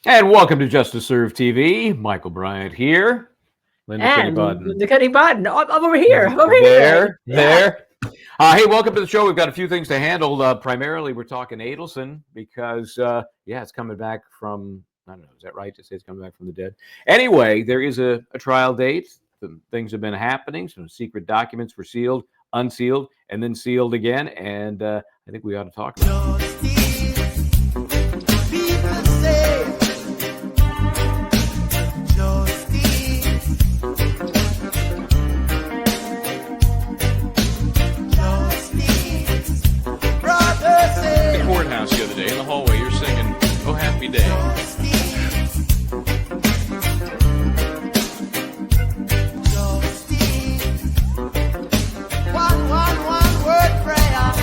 And welcome to Justice Serve TV. Michael Bryant here. Linda Kenny And Bodden. the Cutty Button. I'm over here. I'm over here today. There. Hey, welcome to the show. We've got a few things to handle. Primarily, we're talking Adelson because, it's coming back from, I don't know, is that right to say it's coming back from the dead? Anyway, there is a trial date. Some things have been happening. Some secret documents were sealed, unsealed, and then sealed again. And I think we ought to talk about it. Courthouse the other day in the hallway, you're singing "Oh Happy Day." One word prayer.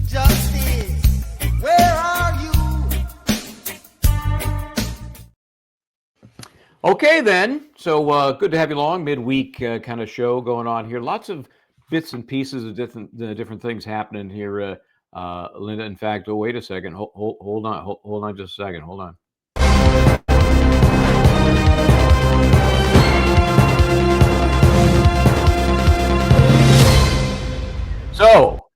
Justice, where are you? Okay, then. So good to have you along. Midweek kind of show going on here. Lots of bits and pieces of different things happening here, Linda. In fact, wait a second. Hold on just a second. Hold on. So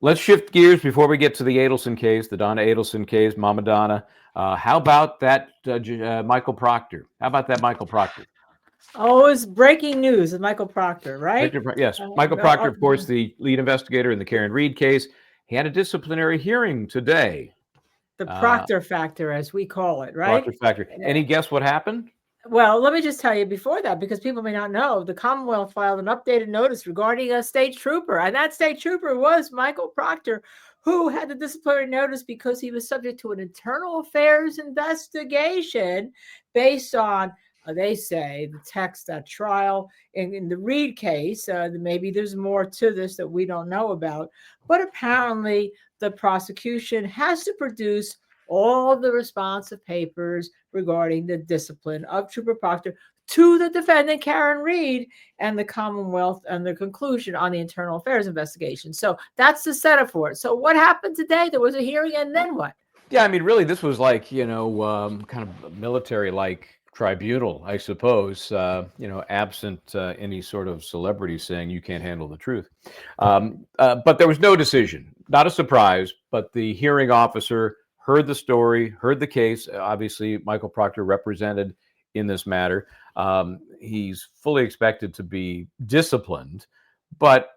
let's shift gears before we get to the Adelson case, the Donna Adelson case, Mama Donna. How about that Michael Proctor? How about that Michael Proctor? Oh, it's breaking news of Michael Proctor, right? Yes, Michael Proctor, of course, the lead investigator in the Karen Reed case. He had a disciplinary hearing today. The Proctor factor, as we call it, right? Proctor factor. Any guess what happened? Well, let me just tell you before that, because people may not know, the Commonwealth filed an updated notice regarding a state trooper, and that state trooper was Michael Proctor, who had the disciplinary notice because he was subject to an internal affairs investigation based on, they say, the text at trial. In the Reed case, maybe there's more to this that we don't know about, but apparently the prosecution has to produce all the responsive papers regarding the discipline of Trooper Proctor to the defendant, Karen Reed, and the Commonwealth, and the conclusion on the internal affairs investigation. So that's the setup for it. So what happened today? There was a hearing, and then what? Yeah, I mean, really, this was like, kind of military-like tribunal, I suppose, absent any sort of celebrity saying you can't handle the truth. But there was no decision. Not a surprise, but the hearing officer heard the story, heard the case. Obviously, Michael Proctor represented in this matter. He's fully expected to be disciplined, but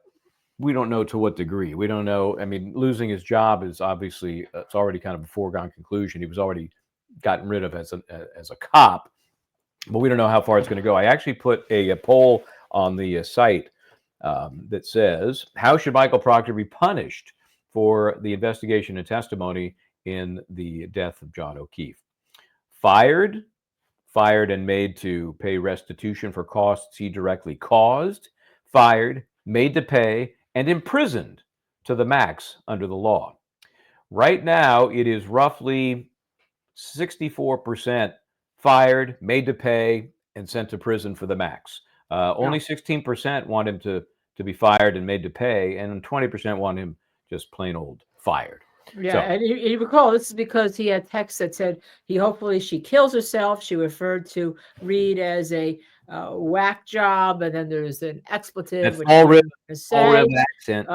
we don't know to what degree. We don't know. I mean, losing his job is obviously, it's already kind of a foregone conclusion. He was already gotten rid of as a cop, but we don't know how far it's going to go. I actually put a poll on the site that says, how should Michael Proctor be punished for the investigation and testimony in the death of John O'Keefe? Fired and made to pay restitution for costs he directly caused, fired, made to pay, and imprisoned to the max under the law. Right now, it is roughly 64% fired, made to pay, and sent to prison for the max. Only 16% want him to be fired and made to pay, and 20% want him just plain old fired. Yeah, So, and you recall this is because he had text that said she kills herself. She referred to Reed as a whack job, and then there's an expletive. that's all real accent.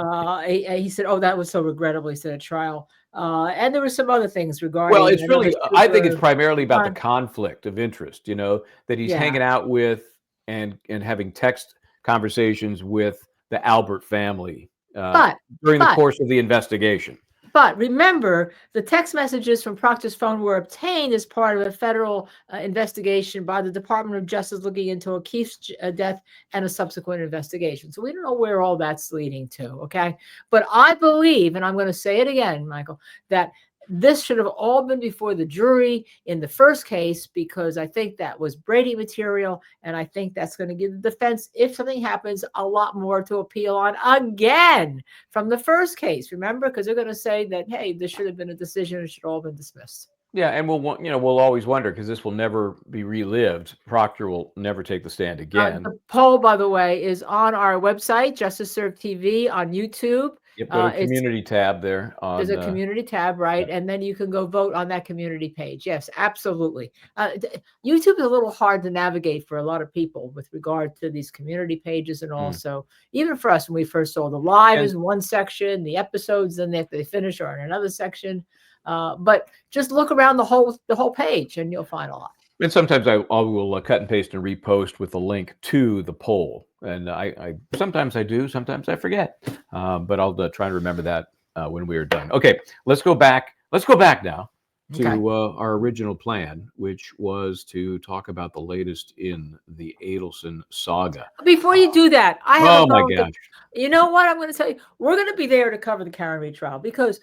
He said, "Oh, that was so regrettable." He said at trial, and there were some other things regarding. Well, it's really, I think it's primarily about the conflict of interest. That he's hanging out with and having text conversations with the Albert family during the course of the investigation. But remember, the text messages from Proctor's phone were obtained as part of a federal investigation by the Department of Justice looking into O'Keefe's death and a subsequent investigation. So we don't know where all that's leading to, okay? But I believe, and I'm going to say it again, Michael, that this should have all been before the jury in the first case, because I think that was Brady material, and I think that's going to give the defense, if something happens, a lot more to appeal on again from the first case. Remember, because they're going to say that, hey, this should have been a decision; it should have all been dismissed. Yeah, and we'll always wonder, because this will never be relived. Proctor will never take the stand again. The poll, by the way, is on our website, Justice Serve TV, on YouTube. Yep, go to It's community tab there There's on. a community tab, right? Yep. And then you can go vote on that community page. Yes, absolutely. YouTube is a little hard to navigate for a lot of people with regard to these community pages, and also even for us when we first saw the live And is one section, the episodes, then if they finish are in another section. But just look around the whole page, and you'll find a lot. And sometimes I will cut and paste and repost with a link to the poll, and I sometimes I do, sometimes I forget, but I'll try and remember that when we are done. Okay, let's go back. Let's go back now to Okay. our original plan, which was to talk about the latest in the Adelson saga. Before you do that, I have Oh a my moment. gosh! You know what? I'm going to tell you, we're going to be there to cover the Karen Reed trial because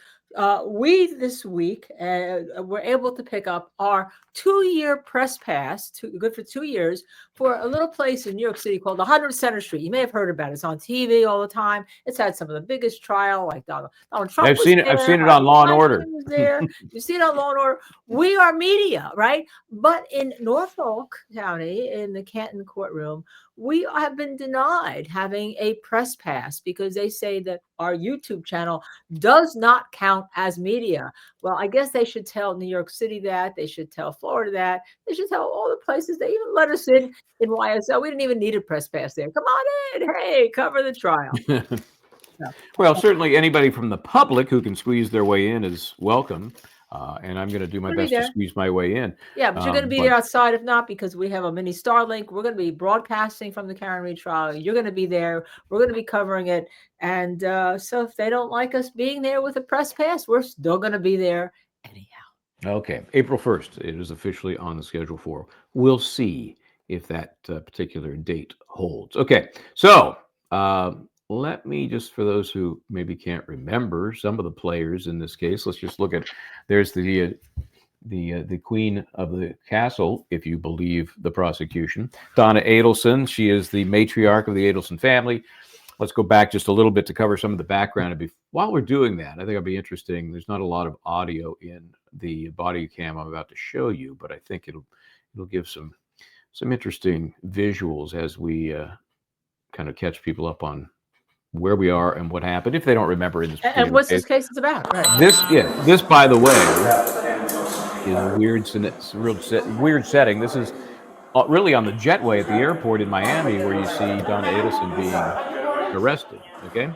we this week were able to pick up our 2-year press pass, good for 2 years, for a little place in New York City called 100 Center Street. You may have heard about it. It's on TV all the time. It's had some of the biggest trial, like Donald Trump I've was seen it. there, I've seen it on Harvey Law and Weinstein Order. was there. You've seen it on Law and Order. We are media, right? But in Norfolk County, in the Canton courtroom, we have been denied having a press pass because they say that our YouTube channel does not count as media. Well, I guess they should tell New York City that. They should tell Florida that. They should tell all the places. They even let us in YSL. We didn't even need a press pass there. Come on in. Hey, cover the trial. Well, certainly anybody from the public who can squeeze their way in is welcome, and I'm going to do my We'll be best to there. squeeze my way in. Yeah, but you're going to be there outside if not, because we have a mini Starlink. We're going to be broadcasting from the Karen Reed trial. You're going to be there. We're going to be covering it. And so if they don't like us being there with a press pass, we're still going to be there anyhow. Okay, April 1st, it is officially on the schedule for. We'll see if that particular date holds. Okay, so let me just, for those who maybe can't remember some of the players in this case, let's just look at. There's the queen of the castle, if you believe the prosecution, Donna Adelson. She is the matriarch of the Adelson family. Let's go back just a little bit to cover some of the background. And while we're doing that, I think it'll be interesting. There's not a lot of audio in the body cam I'm about to show you, but I think it'll give some interesting visuals as we kind of catch people up on where we are and what happened if they don't remember in this. And what's this case is about? Right. This, by the way, is a weird setting. This is really on the jetway at the airport in Miami, where you see Donna Adelson being arrested. Okay,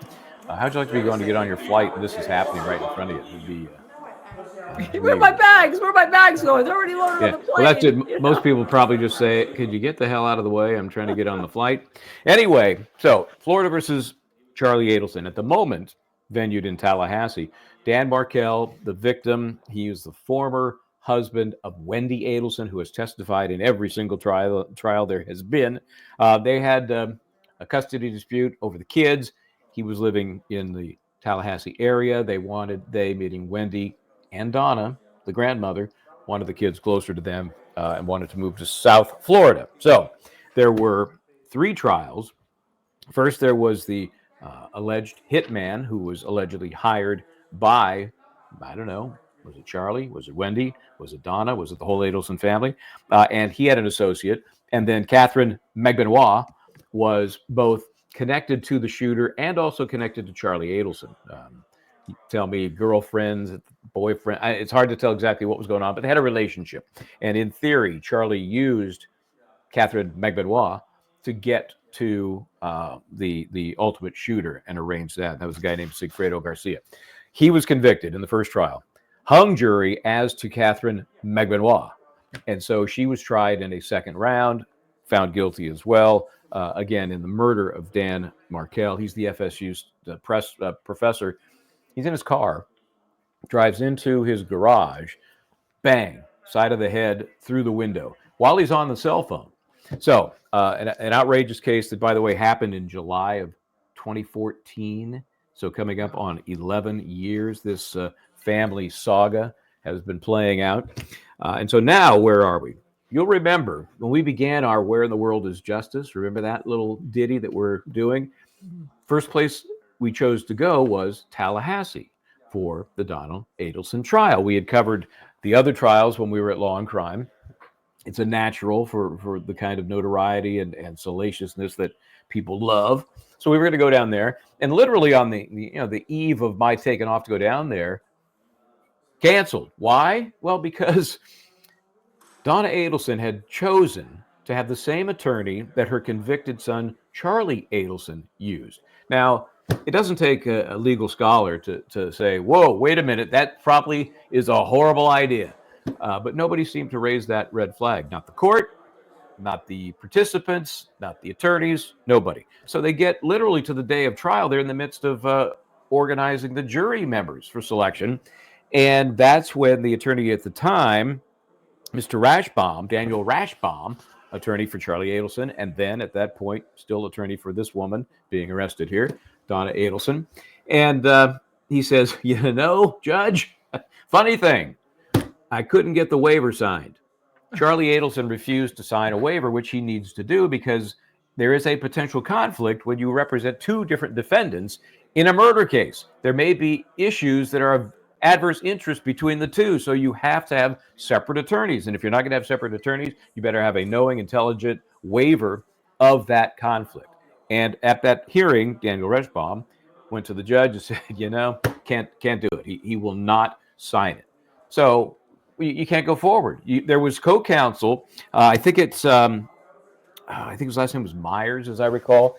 how'd you like to be going to get on your flight and this is happening right in front of you? It'd be Where are my bags? Where are my bags going? They're already loaded on the plane. Well, that's it. Most people probably just say, "Could you get the hell out of the way? I'm trying to get on the flight." Anyway, so Florida versus Charlie Adelson. At the moment, venued in Tallahassee. Dan Markel, the victim, he is the former husband of Wendy Adelson, who has testified in every single trial there has been. They had a custody dispute over the kids. He was living in the Tallahassee area. They meaning Wendy and Donna, the grandmother, wanted the kids closer to them and wanted to move to South Florida. So there were 3 trials. First, there was the alleged hitman who was allegedly hired by, I don't know, was it Charlie? Was it Wendy? Was it Donna? Was it the whole Adelson family? And he had an associate. And then Catherine McBenoit was both connected to the shooter and also connected to Charlie Adelson. Tell me, girlfriends, boyfriend. It's hard to tell exactly what was going on, but they had a relationship. And in theory, Charlie used Catherine McBenoit to get to the ultimate shooter and arrange that. That was a guy named Sigfredo Garcia. He was convicted in the first trial. Hung jury as to Catherine McBenoit. And so she was tried in a second round, found guilty as well, again, in the murder of Dan Markel. He's the FSU's professor. He's in his car, drives into his garage, bang, side of the head through the window while he's on the cell phone. So an outrageous case that, by the way, happened in July of 2014. So coming up on 11 years, this family saga has been playing out. And so now, where are we? You'll remember when we began our Where in the World is Justice? Remember that little ditty that we're doing? First place we chose to go was Tallahassee for the Donald Adelson trial. We had covered the other trials when we were at Law and Crime. It's a natural for the kind of notoriety and salaciousness that people love. So we were going to go down there, and literally on the eve of my taking off to go down there, canceled. Why? Well, because Donna Adelson had chosen to have the same attorney that her convicted son, Charlie Adelson, used. Now, it doesn't take a legal scholar to say, whoa, wait a minute, that probably is a horrible idea. But nobody seemed to raise that red flag. Not the court, not the participants, not the attorneys, nobody. So they get literally to the day of trial. They're in the midst of organizing the jury members for selection. And that's when the attorney at the time, Mr. Rashbaum, Daniel Rashbaum, attorney for Charlie Adelson, and then at that point, still attorney for this woman being arrested here, Donna Adelson. And he says, Judge, funny thing, I couldn't get the waiver signed. Charlie Adelson refused to sign a waiver, which he needs to do because there is a potential conflict when you represent two different defendants in a murder case. There may be issues that are of adverse interest between the two, so you have to have separate attorneys. And if you're not going to have separate attorneys, you better have a knowing, intelligent waiver of that conflict. And at that hearing, Daniel Rashbaum went to the judge and said, can't do it. He will not sign it. So you can't go forward. There was co-counsel. I think his last name was Myers, as I recall.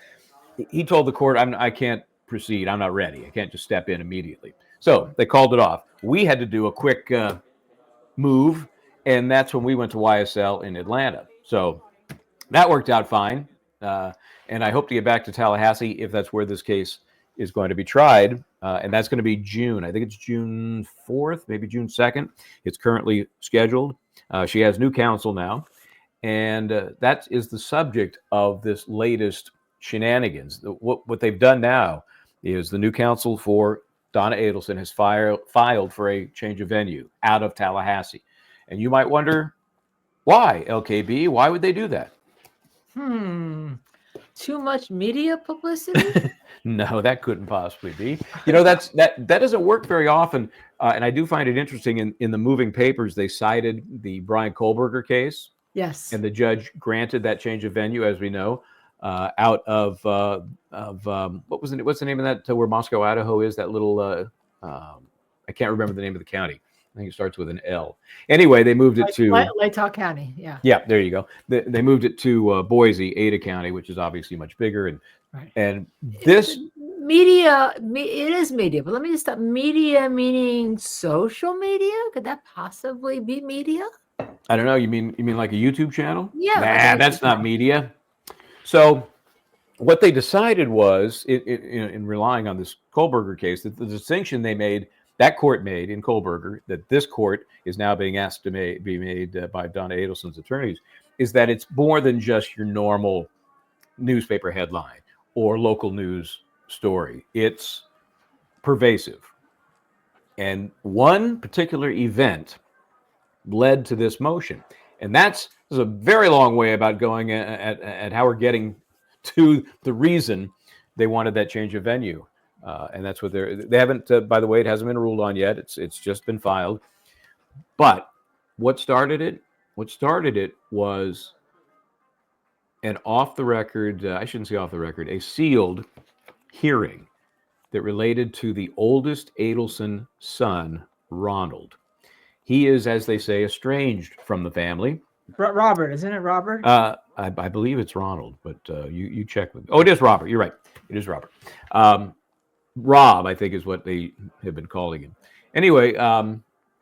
He told the court, I can't proceed. I'm not ready. I can't just step in immediately. So they called it off. We had to do a quick move, and that's when we went to YSL in Atlanta. So that worked out fine. And I hope to get back to Tallahassee if that's where this case is going to be tried. And that's going to be June. I think it's June 4th, maybe June 2nd. It's currently scheduled. She has new counsel now. And that is the subject of this latest shenanigans. What they've done now is the new counsel for Donna Adelson has filed for a change of venue out of Tallahassee. And you might wonder, why, LKB? Why would they do that? Too much media publicity? No, that couldn't possibly be. That doesn't work very often. And I do find it interesting in the moving papers, they cited the Brian Kohlberger case. Yes. And the judge granted that change of venue, as we know, out of what's the name of that where Moscow, Idaho is, that little I can't remember the name of the county. I think it starts with an L. Anyway, they moved it to Latah County. Yeah. Yeah, there you go. They moved it to Boise, Ada County, which is obviously much bigger. And this media, it is media. But let me just stop. Media meaning social media? Could that possibly be media? I don't know. You mean like a YouTube channel? Yeah. Nah, that's not media. So what they decided was, in relying on this Kohlberger case, that the distinction that court made in Kohlberger, that this court is now being asked to be made by Donna Adelson's attorneys, is that it's more than just your normal newspaper headline or local news story. It's pervasive. And one particular event led to this motion. And that's a very long way about going at how we're getting to the reason they wanted that change of venue. And that's what they haven't, by the way, it hasn't been ruled on yet. It's just been filed. But what started it? What started it was an off the record, I shouldn't say off the record, a sealed hearing that related to the oldest Adelson son, Ronald. He is, as they say, estranged from the family. Robert, isn't it Robert? I believe it's Ronald, but you check with. Oh, it is Robert. You're right. It is Robert. Rob, I think, is what they have been calling him. Anyway,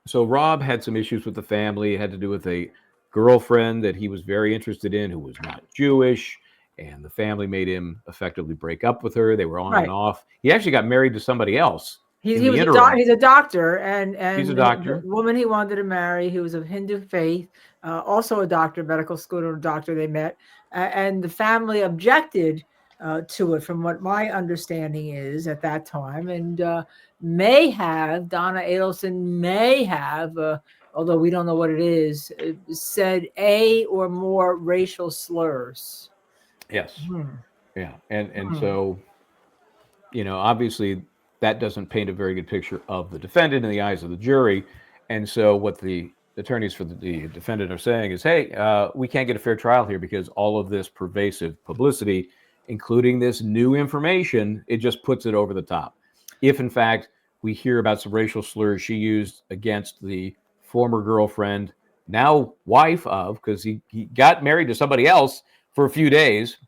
so Rob had some issues with the family. It had to do with a girlfriend that he was very interested in who was not Jewish, and the family made him effectively break up with her. They were on and off. He actually got married to somebody else. He's a doctor, and he's a doctor. The woman he wanted to marry, who was of Hindu faith, also a doctor, medical school doctor. They met, and the family objected to it, from what my understanding is at that time, and Donna Adelson may have, although we don't know what it is, said a or more racial slurs. Yes. Yeah, and so, obviously that doesn't paint a very good picture of the defendant in the eyes of the jury, and so what the attorneys for the defendant are saying is, hey, we can't get a fair trial here because all of this pervasive publicity including this new information, it just puts it over the top. If in fact we hear about some racial slurs she used against the former girlfriend, now wife of, because he got married to somebody else for a few days,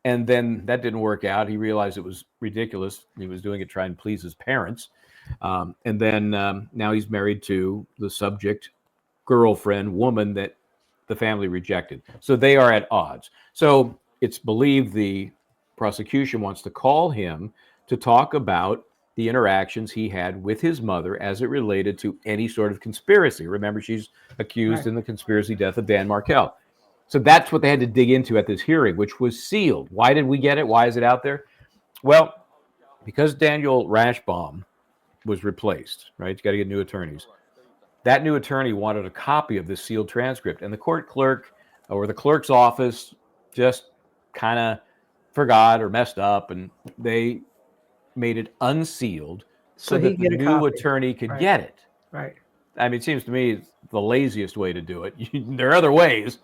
and then that didn't work out. He realized it was ridiculous. He was doing it trying to please his parents. And then now he's married to the subject girlfriend woman that the family rejected. So they are at odds. So it's believed the prosecution wants to call him to talk about the interactions he had with his mother as it related to any sort of conspiracy. Remember, she's accused in the conspiracy death of Dan Markel. So that's what they had to dig into at this hearing, which was sealed. Why did we get it? Why is it out there? Well, because Daniel Rashbaum was replaced, right? You got to get new attorneys. That new attorney wanted a copy of this sealed transcript, and the court clerk or the clerk's office just kind of forgot or messed up, and they made it unsealed so that the new attorney could get it. Right. I mean, it seems to me it's the laziest way to do it. There are other ways,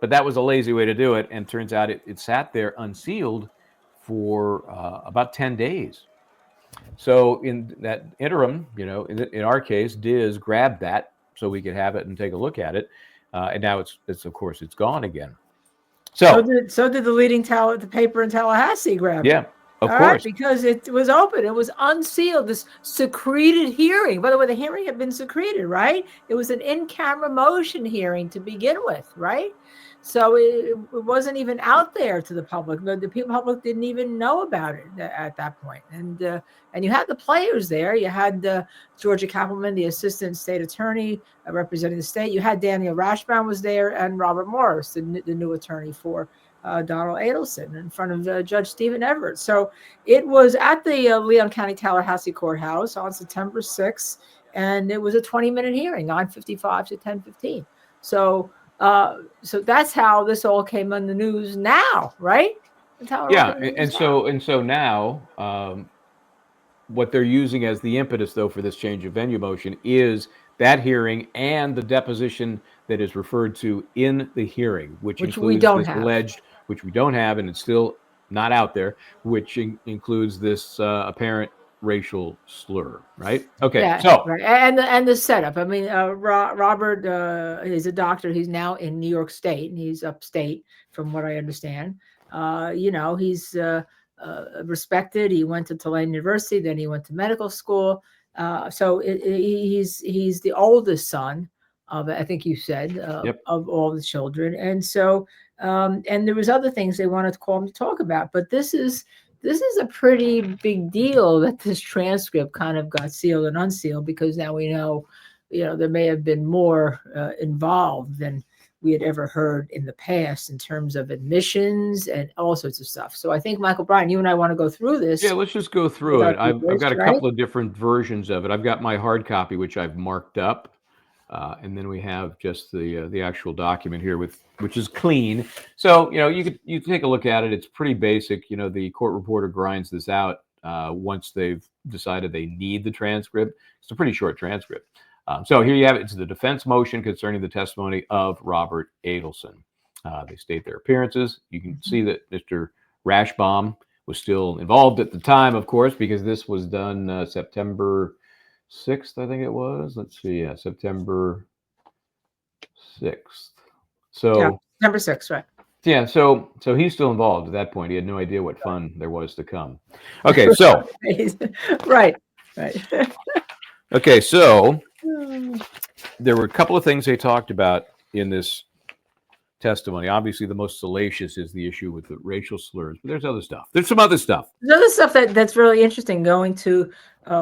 but that was a lazy way to do it, and turns out it sat there unsealed for about 10 days. So in that interim, in our case, Diz grabbed that so we could have it and take a look at it, and now it's of course it's gone again. So did the leading the paper in Tallahassee grab it. Yeah, of course, right, because it was open, it was unsealed. This secreted hearing. By the way, the hearing had been secreted, right? It was an in-camera motion hearing to begin with, right? So it wasn't even out there to the public. The public didn't even know about it at that point. And you had the players there. You had Georgia Kappelman, the assistant state attorney representing the state. You had Daniel Rashbaum was there, and Robert Morris, the new attorney for Donald Adelson, in front of Judge Stephen Everett. So it was at the Leon County Tallahassee Courthouse on September 6th, and it was a 20-minute hearing, 9:55 to 10:15. So that's how this all came on the news now, right? Yeah, and so now what they're using as the impetus, though, for this change of venue motion is that hearing and the deposition that is referred to in the hearing, which includes we don't this have. alleged, which we don't have, and it's still not out there, which includes this apparent racial slur, right? Okay, yeah, so right. And the setup. I mean, Robert is a doctor. He's now in New York State, and he's upstate, from what I understand. He's respected. He went to Tulane University, then he went to medical school. So he's the oldest son of, I think you said, of all the children, and so and there was other things they wanted to call him to talk about, but this is a pretty big deal that this transcript kind of got sealed and unsealed, because now we know, there may have been more involved than we had ever heard in the past in terms of admissions and all sorts of stuff. So I think, Michael Bryan, you and I want to go through this. Yeah, let's just go through it. I've got a couple of different versions of it. I've got my hard copy, which I've marked up. And then we have just the actual document here, which is clean. So you take a look at it. It's pretty basic. The court reporter grinds this out once they've decided they need the transcript. It's a pretty short transcript. So here you have it. It's the defense motion concerning the testimony of Robert Adelson. They state their appearances. You can see that Mr. Rashbaum was still involved at the time, of course, because this was done September 6th, I think it was. Let's see. Yeah, September 6th. So yeah, September 6th, right? Yeah, so he's still involved at that point. He had no idea what fun there was to come. Okay, so right. Okay, so there were a couple of things they talked about in this testimony. Obviously, the most salacious is the issue with the racial slurs, but there's other stuff. There's some other stuff. There's other stuff that's really interesting, going to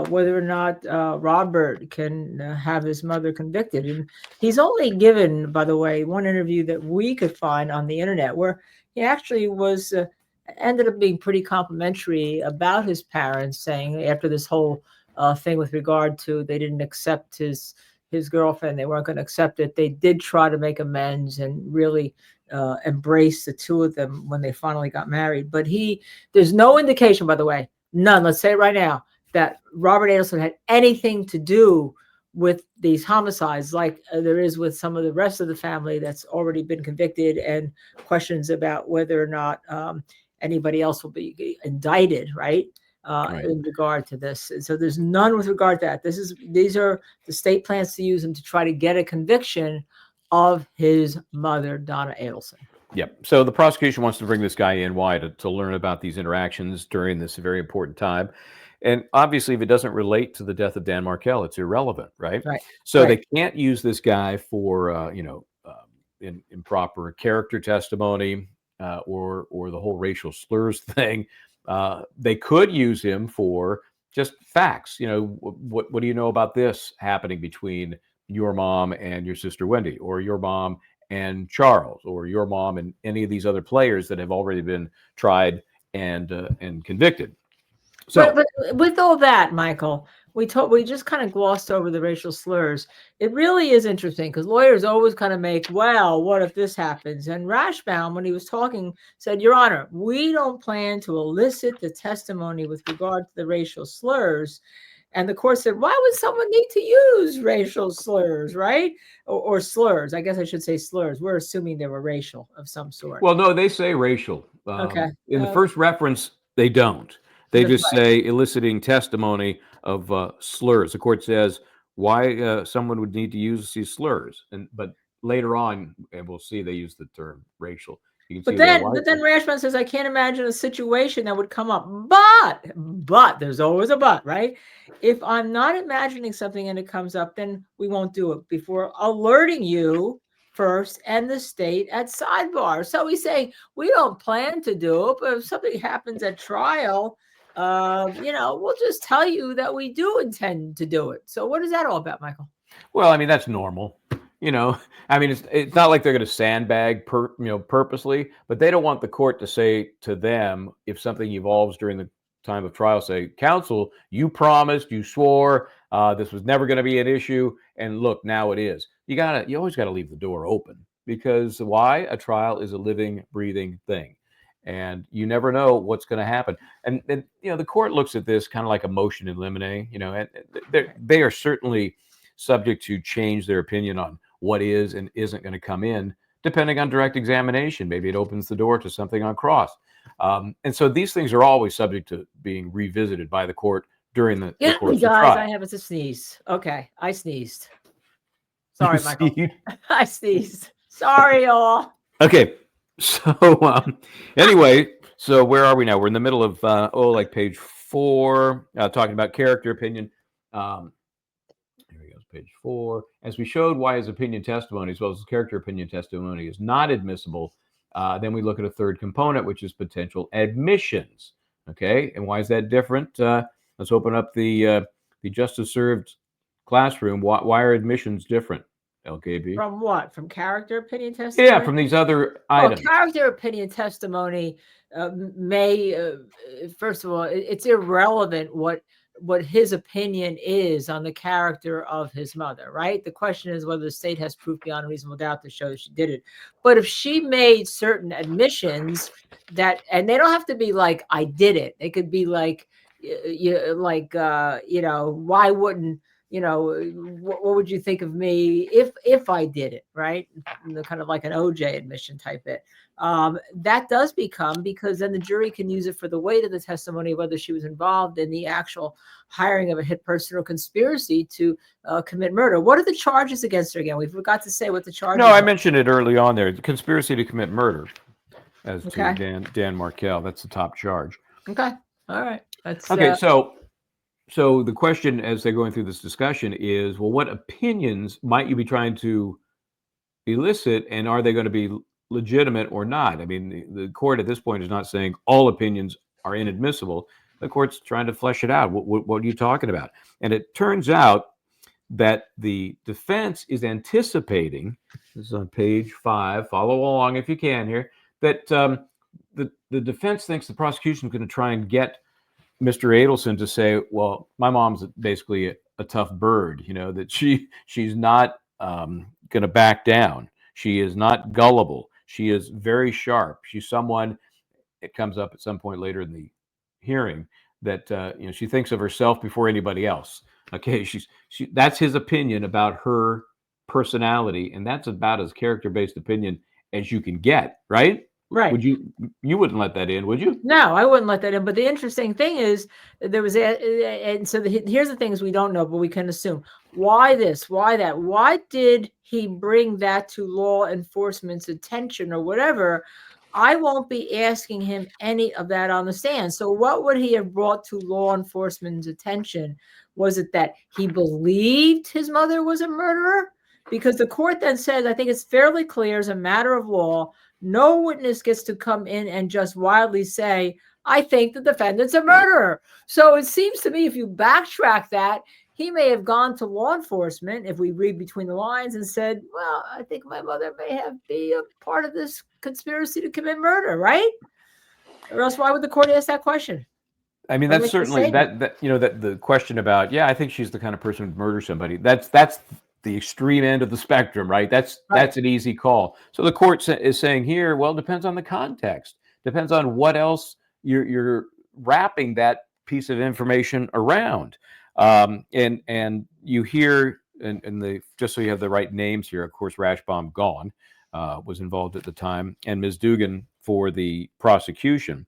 whether or not Robert can have his mother convicted. And he's only given, by the way, one interview that we could find on the internet where he actually was ended up being pretty complimentary about his parents, saying after this whole thing with regard to they didn't accept his girlfriend, they weren't going to accept it. They did try to make amends and really embrace the two of them when they finally got married. But there's no indication, by the way, none, let's say it right now, that Robert Adelson had anything to do with these homicides like there is with some of the rest of the family that's already been convicted, and questions about whether or not anybody else will be indicted, right? Right. In regard to this. And so there's none with regard to that. These are the state plans to use them to try to get a conviction of his mother, Donna Adelson. Yep. So the prosecution wants to bring this guy in. Why? To learn about these interactions during this very important time. And obviously, if it doesn't relate to the death of Dan Markel, it's irrelevant, right? Right. So Right. they can't use this guy for, improper character testimony or the whole racial slurs thing. They could use him for just facts. What do you know about this happening between your mom and your sister Wendy, or your mom and Charles, or your mom and any of these other players that have already been tried and convicted. So, but with all that, Michael, we just kind of glossed over the racial slurs. It really is interesting because lawyers always kind of make, well, what if this happens? And Rashbaum, when he was talking, said, Your Honor, we don't plan to elicit the testimony with regard to the racial slurs. And the court said, why would someone need to use racial slurs, right? Or slurs. I guess I should say slurs. We're assuming they were racial of some sort. well, no, they say racial. Okay. In the first reference, they don't. They That's just say eliciting testimony of slurs. The court says why someone would need to use these slurs, but later on, and we'll see, they use the term racial. You can But see there then, why- but then Rashbaum says, I can't imagine a situation that would come up. But there's always a but, right? If I'm not imagining something and it comes up, then we won't do it before alerting you first and the state at sidebar. So we say we don't plan to do it, but if something happens at trial, we'll just tell you that we do intend to do it. So what is that all about, Michael? Well, I mean, that's normal. I mean, it's not like they're going to sandbag purposely, but they don't want the court to say to them, if something evolves during the time of trial, say, counsel, you promised, you swore, this was never going to be an issue, and look, now it is. You always got to leave the door open, because why? A trial is a living, breathing thing, and you never know what's going to happen. And the court looks at this kind of like a motion in limine, and they are certainly subject to change their opinion on what is and isn't going to come in, depending on direct examination. Maybe it opens the door to something on cross. And so these things are always subject to being revisited by the court during the course of trial. I have a sneeze. Okay, I sneezed. Sorry, Michael. I sneezed. Sorry, y'all. Okay, so anyway, so where are we now? We're in the middle of like page 4, talking about character opinion. Page 4. As we showed why his opinion testimony, as well as his character opinion testimony, is not admissible, then we look at a third component, which is potential admissions. Okay, and why is that different? Let's open up the justice served classroom. Why are admissions different, LKB? From what? From character opinion testimony? Yeah, from these other items. Character opinion testimony may, first of all, it's irrelevant what his opinion is on the character of his mother, right? The question is whether the state has proof beyond a reasonable doubt to show she did it. But if she made certain admissions and they don't have to be like, I did it. They could be like, why wouldn't, what would you think of me if I did it, right? Kind of like an OJ admission type bit. That does become, because then the jury can use it for the weight of the testimony, whether she was involved in the actual hiring of a hit person or conspiracy to commit murder. What are the charges against her again? We forgot to say what the charges are. I mentioned it early on there. The conspiracy to commit murder as to Dan Markel. That's the top charge. Okay. All right. That's okay. So the question as they're going through this discussion is, well, what opinions might you be trying to elicit, and are they going to be legitimate or not? I mean, the court at this point is not saying all opinions are inadmissible. The court's trying to flesh it out. What are you talking about? And it turns out that the defense is anticipating, this is on page 5, follow along if you can here, that the defense thinks the prosecution is going to try and get Mr. Adelson to say, well, my mom's basically a tough bird, that she's not going to back down. She is not gullible. She is very sharp. She's someone, it comes up at some point later in the hearing, that she thinks of herself before anybody else. Okay, that's his opinion about her personality, and that's about as character-based opinion as you can get, right? Right. You wouldn't let that in, would you? No, I wouldn't let that in. But the interesting thing is there was and so here's the things we don't know, but we can assume. Why this? Why that? Why did he bring that to law enforcement's attention or whatever? I won't be asking him any of that on the stand. So what would he have brought to law enforcement's attention? Was it that he believed his mother was a murderer? Because the court then says, I think it's fairly clear as a matter of law, no witness gets to come in and just wildly say, I think the defendant's a murderer. So it seems to me if you backtrack that, he may have gone to law enforcement, if we read between the lines, and said, well, I think my mother may be a part of this conspiracy to commit murder, right? Or else why would the court ask that question? I mean, that's certainly that the question about, I think she's the kind of person who'd murder somebody. That's the extreme end of the spectrum, right? That's an easy call. So the court is saying here, well, it depends on the context, depends on what else you're wrapping that piece of information around. And you hear, and the just so you have the right names here, of course, Rashbaum gone was involved at the time, and Ms. Dugan for the prosecution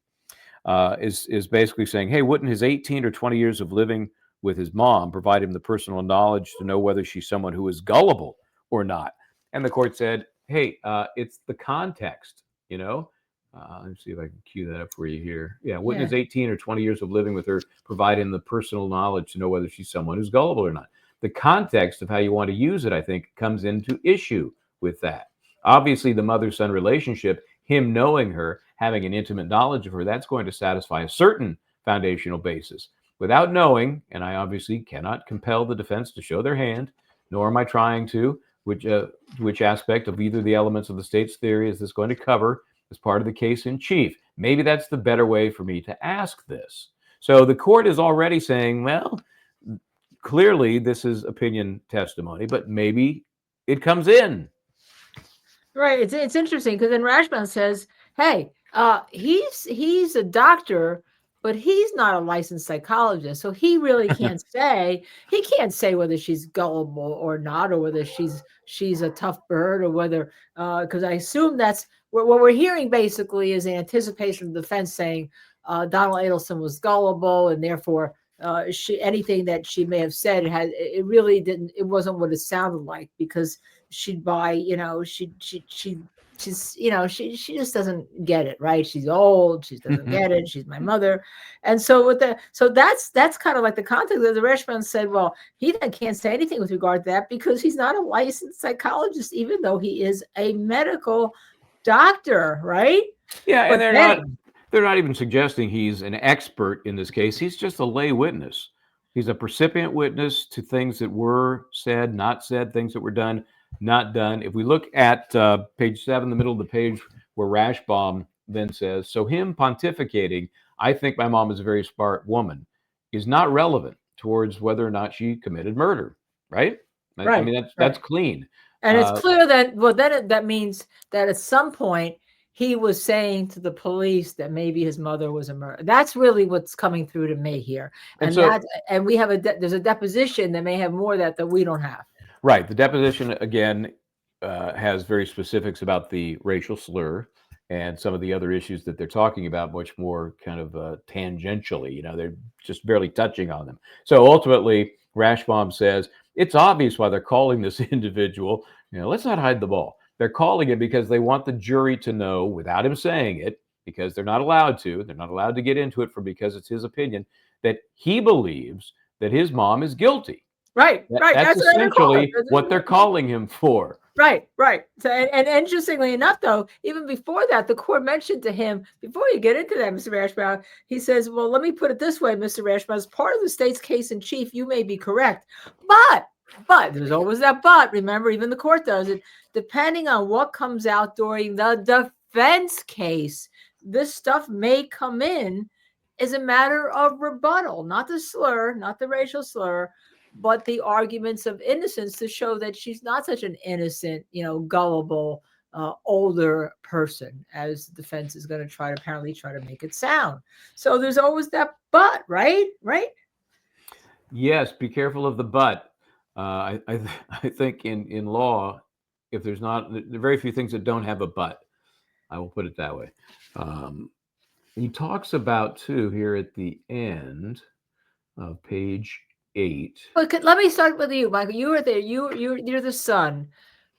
is basically saying, hey, wouldn't his 18 or 20 years of living with his mom provide him the personal knowledge to know whether she's someone who is gullible or not? And the court said, hey, it's the context, let me see if I can cue that up for you here. Yeah, wouldn't his 18 or 20 years of living with her provide him the personal knowledge to know whether she's someone who's gullible or not? The context of how you want to use it, I think, comes into issue with that. Obviously, the mother-son relationship, him knowing her, having an intimate knowledge of her, that's going to satisfy a certain foundational basis. Without knowing, and I obviously cannot compel the defense to show their hand, nor am I trying to, which aspect of either the elements of the state's theory is this going to cover as part of the case in chief. Maybe that's the better way for me to ask this. So the court is already saying, well, clearly this is opinion testimony, but maybe it comes in. Right. It's interesting because then Rashbaum says, hey, he's a doctor, but he's not a licensed psychologist. So he really can't say whether she's gullible or not, or whether she's a tough bird, or whether because I assume that's what we're hearing basically is the anticipation of the defense saying Donald Adelson was gullible, and therefore anything that she may have said it wasn't what it sounded like, because she'd buy, she just doesn't get it, right? She's old, she doesn't get it, she's my mother. And so that's kind of like the context of the Rashbaum said, well, he then can't say anything with regard to that because he's not a licensed psychologist, even though he is a medical doctor, right? Yeah, and they're not even suggesting he's an expert in this case. He's just a lay witness. He's a precipient witness to things that were said, not said, things that were done, not done. If we look at page 7, the middle of the page, where Rashbaum then says, so him pontificating, I think my mom is a very smart woman, is not relevant towards whether or not she committed murder, right? Right. I mean, that's clean. And it's clear that, well, then that means that at some point he was saying to the police that maybe his mother was a murderer. That's really what's coming through to me here. And we have there's a deposition that may have more that we don't have. Right. The deposition, again, has very specifics about the racial slur and some of the other issues that they're talking about much more kind of tangentially. They're just barely touching on them. So ultimately, Rashbaum says, it's obvious why they're calling this individual. Let's not hide the ball. They're calling it because they want the jury to know, without him saying it, because they're not allowed to. They're not allowed to get into it because it's his opinion, that he believes that his mom is guilty. Right, right. That's essentially what they're calling him for. Right, right. So, and interestingly enough, though, even before that, the court mentioned to him, before you get into that, Mr. Rashbaum, he says, well, let me put it this way, Mr. Rashbaum, as part of the state's case in chief, you may be correct. But there's always that but. Remember, even the court does it. Depending on what comes out during the defense case, this stuff may come in as a matter of rebuttal, not the slur, not the racial slur, but the arguments of innocence to show that she's not such an innocent, gullible, older person as the defense is going to apparently try to make it sound. So there's always that but, right? Right? Yes, be careful of the but. I think in law, if there are very few things that don't have a but. I will put it that way. He talks about too here at the end of page 8. But let me start with you, Michael. You were there. You're the son.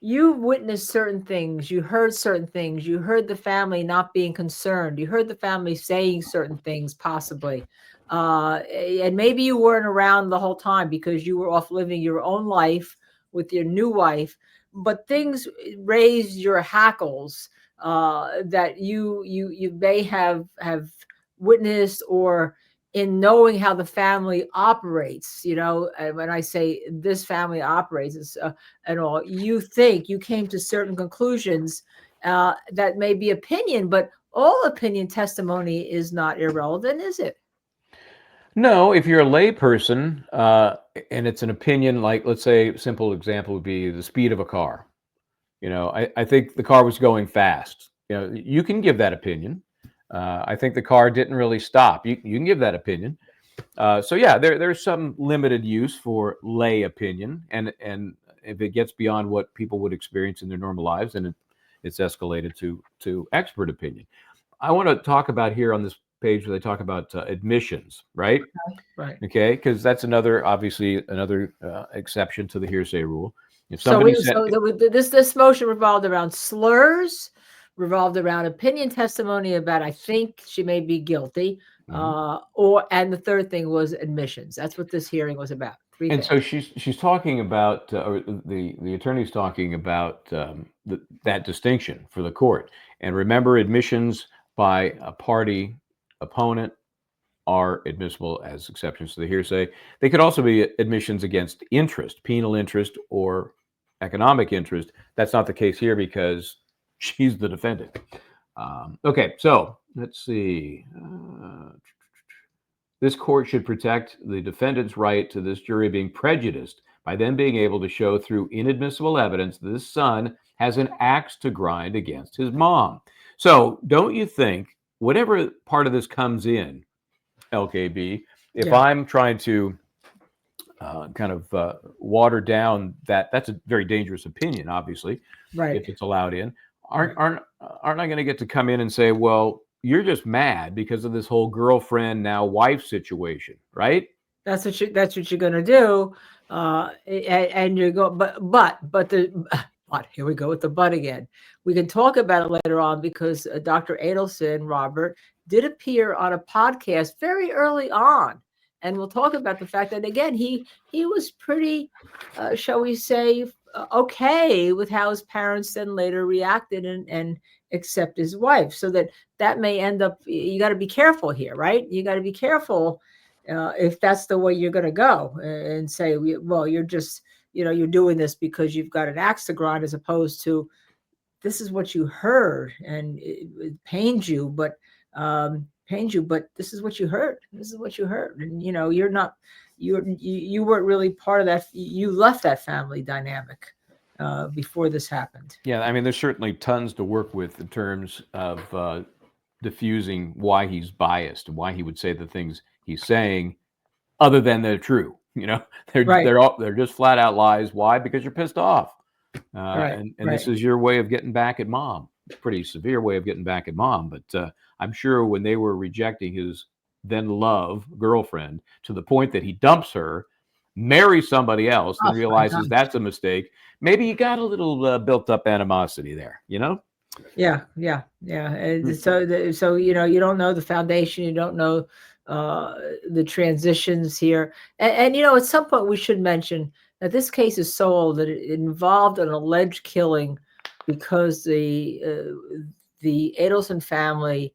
You witnessed certain things. You heard certain things. You heard the family not being concerned. You heard the family saying certain things, possibly. And maybe you weren't around the whole time because you were off living your own life with your new wife. But things raised your hackles that you may have witnessed, or in knowing how the family operates, and when I say this family operates, it's, and all, you think you came to certain conclusions that may be opinion, but all opinion testimony is not irrelevant, is it? No, if you're a lay person and it's an opinion, like let's say a simple example would be the speed of a car. I think the car was going fast. You can give that opinion. I think the car didn't really stop. You can give that opinion. So yeah, there's some limited use for lay opinion, and if it gets beyond what people would experience in their normal lives, then it's escalated to expert opinion. I want to talk about here on this page where they talk about admissions, right? Right. Okay, because that's obviously another exception to the hearsay rule. If somebody This motion revolved around slurs, revolved around opinion testimony about I think she may be guilty, and the third thing was admissions. That's what this hearing was about. And so she's talking about, or the attorney's talking about that distinction for the court. And remember, admissions by a party opponent are admissible as exceptions to the hearsay. They could also be admissions against interest, penal interest, or economic interest. That's not the case here because she's the defendant. Okay, so let's see. This court should protect the defendant's right to this jury being prejudiced by them being able to show through inadmissible evidence that this son has an axe to grind against his mom. So don't you think, whatever part of this comes in, LKB, if I'm trying to water down that's a very dangerous opinion, obviously, right? If it's allowed in, aren't I going to get to come in and say, well, you're just mad because of this whole girlfriend now wife situation, right? That's what you're going to do, and you go, but here we go with the but again. We can talk about it later on because Dr. Adelson, Robert, did appear on a podcast very early on, and we'll talk about the fact that again he was pretty, shall we say, okay with how his parents then later reacted and accept his wife. So that may end up, you got to be careful here, right? You got to be careful if that's the way you're going to go and say, well, you're just, you're doing this because you've got an axe to grind, as opposed to this is what you heard and it pains you, but this is what you heard. This is what you heard. And, you're not, you weren't really part of that. You left that family dynamic before this happened. Yeah, I mean, there's certainly tons to work with in terms of diffusing why he's biased and why he would say the things he's saying, other than they're true. They're just flat out lies. Why? Because you're pissed off, and this is your way of getting back at mom. Pretty severe way of getting back at mom, but I'm sure when they were rejecting his then love girlfriend to the point that he dumps her, marries somebody else, and realizes that's a mistake, maybe you got a little built up animosity there, Yeah. And so you don't know the foundation, you don't know the transitions here, and at some point we should mention that this case is so old that it involved an alleged killing because the Adelson family,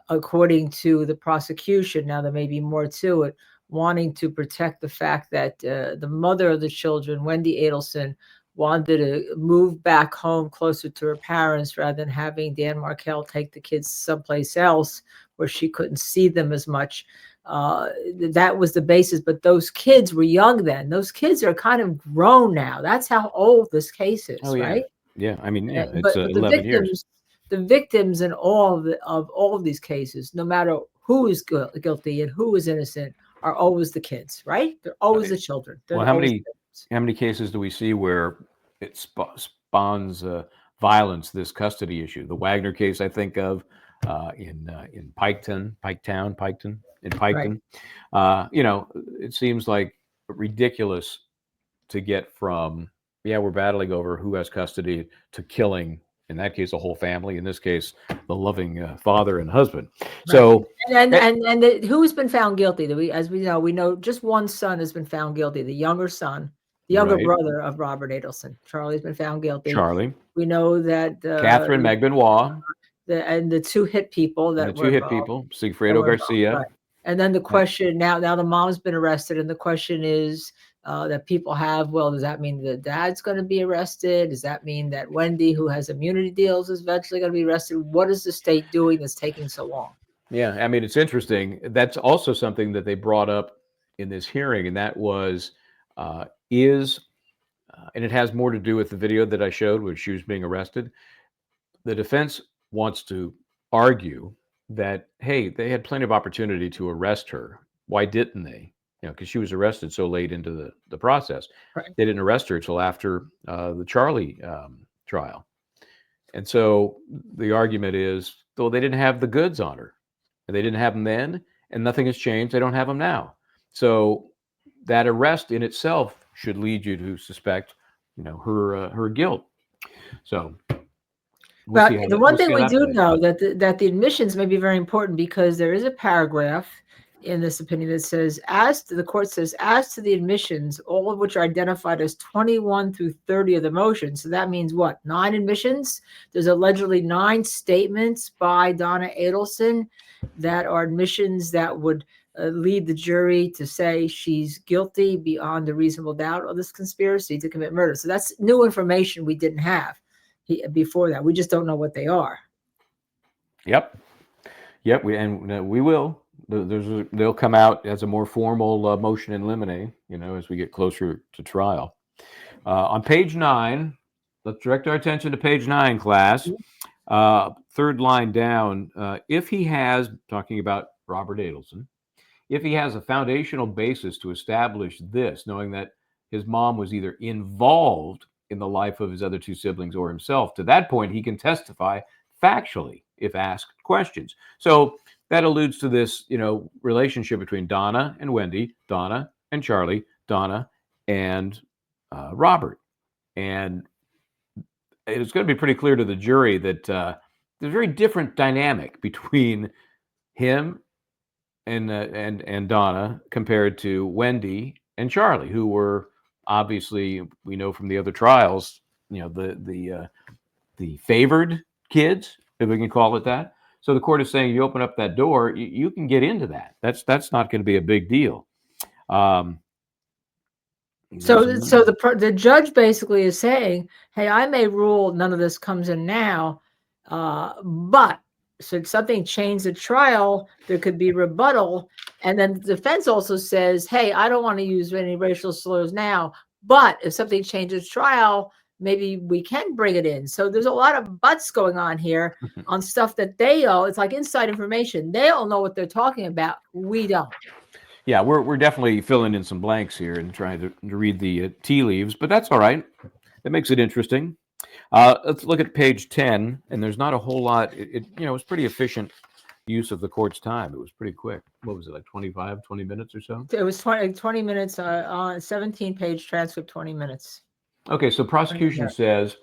according to the prosecution, now there may be more to it, wanting to protect the fact that the mother of the children, Wendy Adelson, wanted to move back home closer to her parents rather than having Dan Markell take the kids someplace else where she couldn't see them as much. That was the basis, but those kids were young then. Those kids are kind of grown now. That's how old this case is, right? Yeah, I mean, it's but 11 years. The victims in all of these cases, no matter who is guilty and who is innocent, are always the kids, right? They're always the children. How many cases do we see where it spawns violence this custody issue. The Wagner case, I think of in Piketon, in Piketon. It seems like ridiculous to get from we're battling over who has custody to killing, in that case, a whole family. In this case, the loving father and husband. Right. So who's been found guilty? As we know just one son has been found guilty. The younger son, the younger brother of Robert Adelson, Charlie's been found guilty. Charlie. We know that Catherine Meg Benoit, and the two hit people Sigfredo Garcia. Right. And then the question now the mom's been arrested, and the question is that people have, well, does that mean the dad's going to be arrested? Does that mean that Wendy, who has immunity deals, is eventually going to be arrested? What is the state doing that's taking so long? Yeah, I mean, it's interesting. That's also something that they brought up in this hearing, and that was and it has more to do with the video that I showed where she was being arrested. The defense wants to argue that, hey, they had plenty of opportunity to arrest her. Why didn't they? Because she was arrested so late into the process. Right. They didn't arrest her until after the Charlie trial. And so the argument is, well, they didn't have the goods on her. And they didn't have them then, and nothing has changed. They don't have them now. So that arrest in itself should lead you to suspect, her guilt. So the one thing we do know that the admissions may be very important, because there is a paragraph in this opinion that says, as to the admissions, all of which are identified as 21 through 30 of the motion. So that means what? 9 admissions. There's allegedly 9 statements by Donna Adelson that are admissions that would lead the jury to say she's guilty beyond a reasonable doubt of this conspiracy to commit murder. So that's new information we didn't have before that. We just don't know what they are. Yep. We will. They'll come out as a more formal motion in limine, as we get closer to trial. On page 9, let's direct our attention to page 9, class. Third line down, if he has, talking about Robert Adelson, if he has a foundational basis to establish this, knowing that his mom was either involved in the life of his other 2 siblings or himself, to that point, he can testify factually if asked questions. So that alludes to this, relationship between Donna and Wendy, Donna and Charlie, Donna and Robert. And it's going to be pretty clear to the jury that there's a very different dynamic between him and Donna compared to Wendy and Charlie, who were obviously, we know from the other trials, the favored kids, if we can call it that. So the court is saying, you open up that door, you can get into that. That's not going to be a big deal. So the judge basically is saying, hey, I may rule none of this comes in now, but should something change the trial, there could be rebuttal. And then the defense also says, hey, I don't want to use any racial slurs now, but if something changes trial, maybe we can bring it in. So there's a lot of buts going on here on stuff that they all, it's like inside information. They all know what they're talking about. We don't. Yeah, we're definitely filling in some blanks here and trying to read the tea leaves, but that's all right. That makes it interesting. Let's look at page 10, and there's not a whole lot. It was pretty efficient use of the court's time. It was pretty quick. What was it, like 20 minutes or so? It was 20 minutes on 17-page transcript, 20 minutes. Okay, so prosecution says,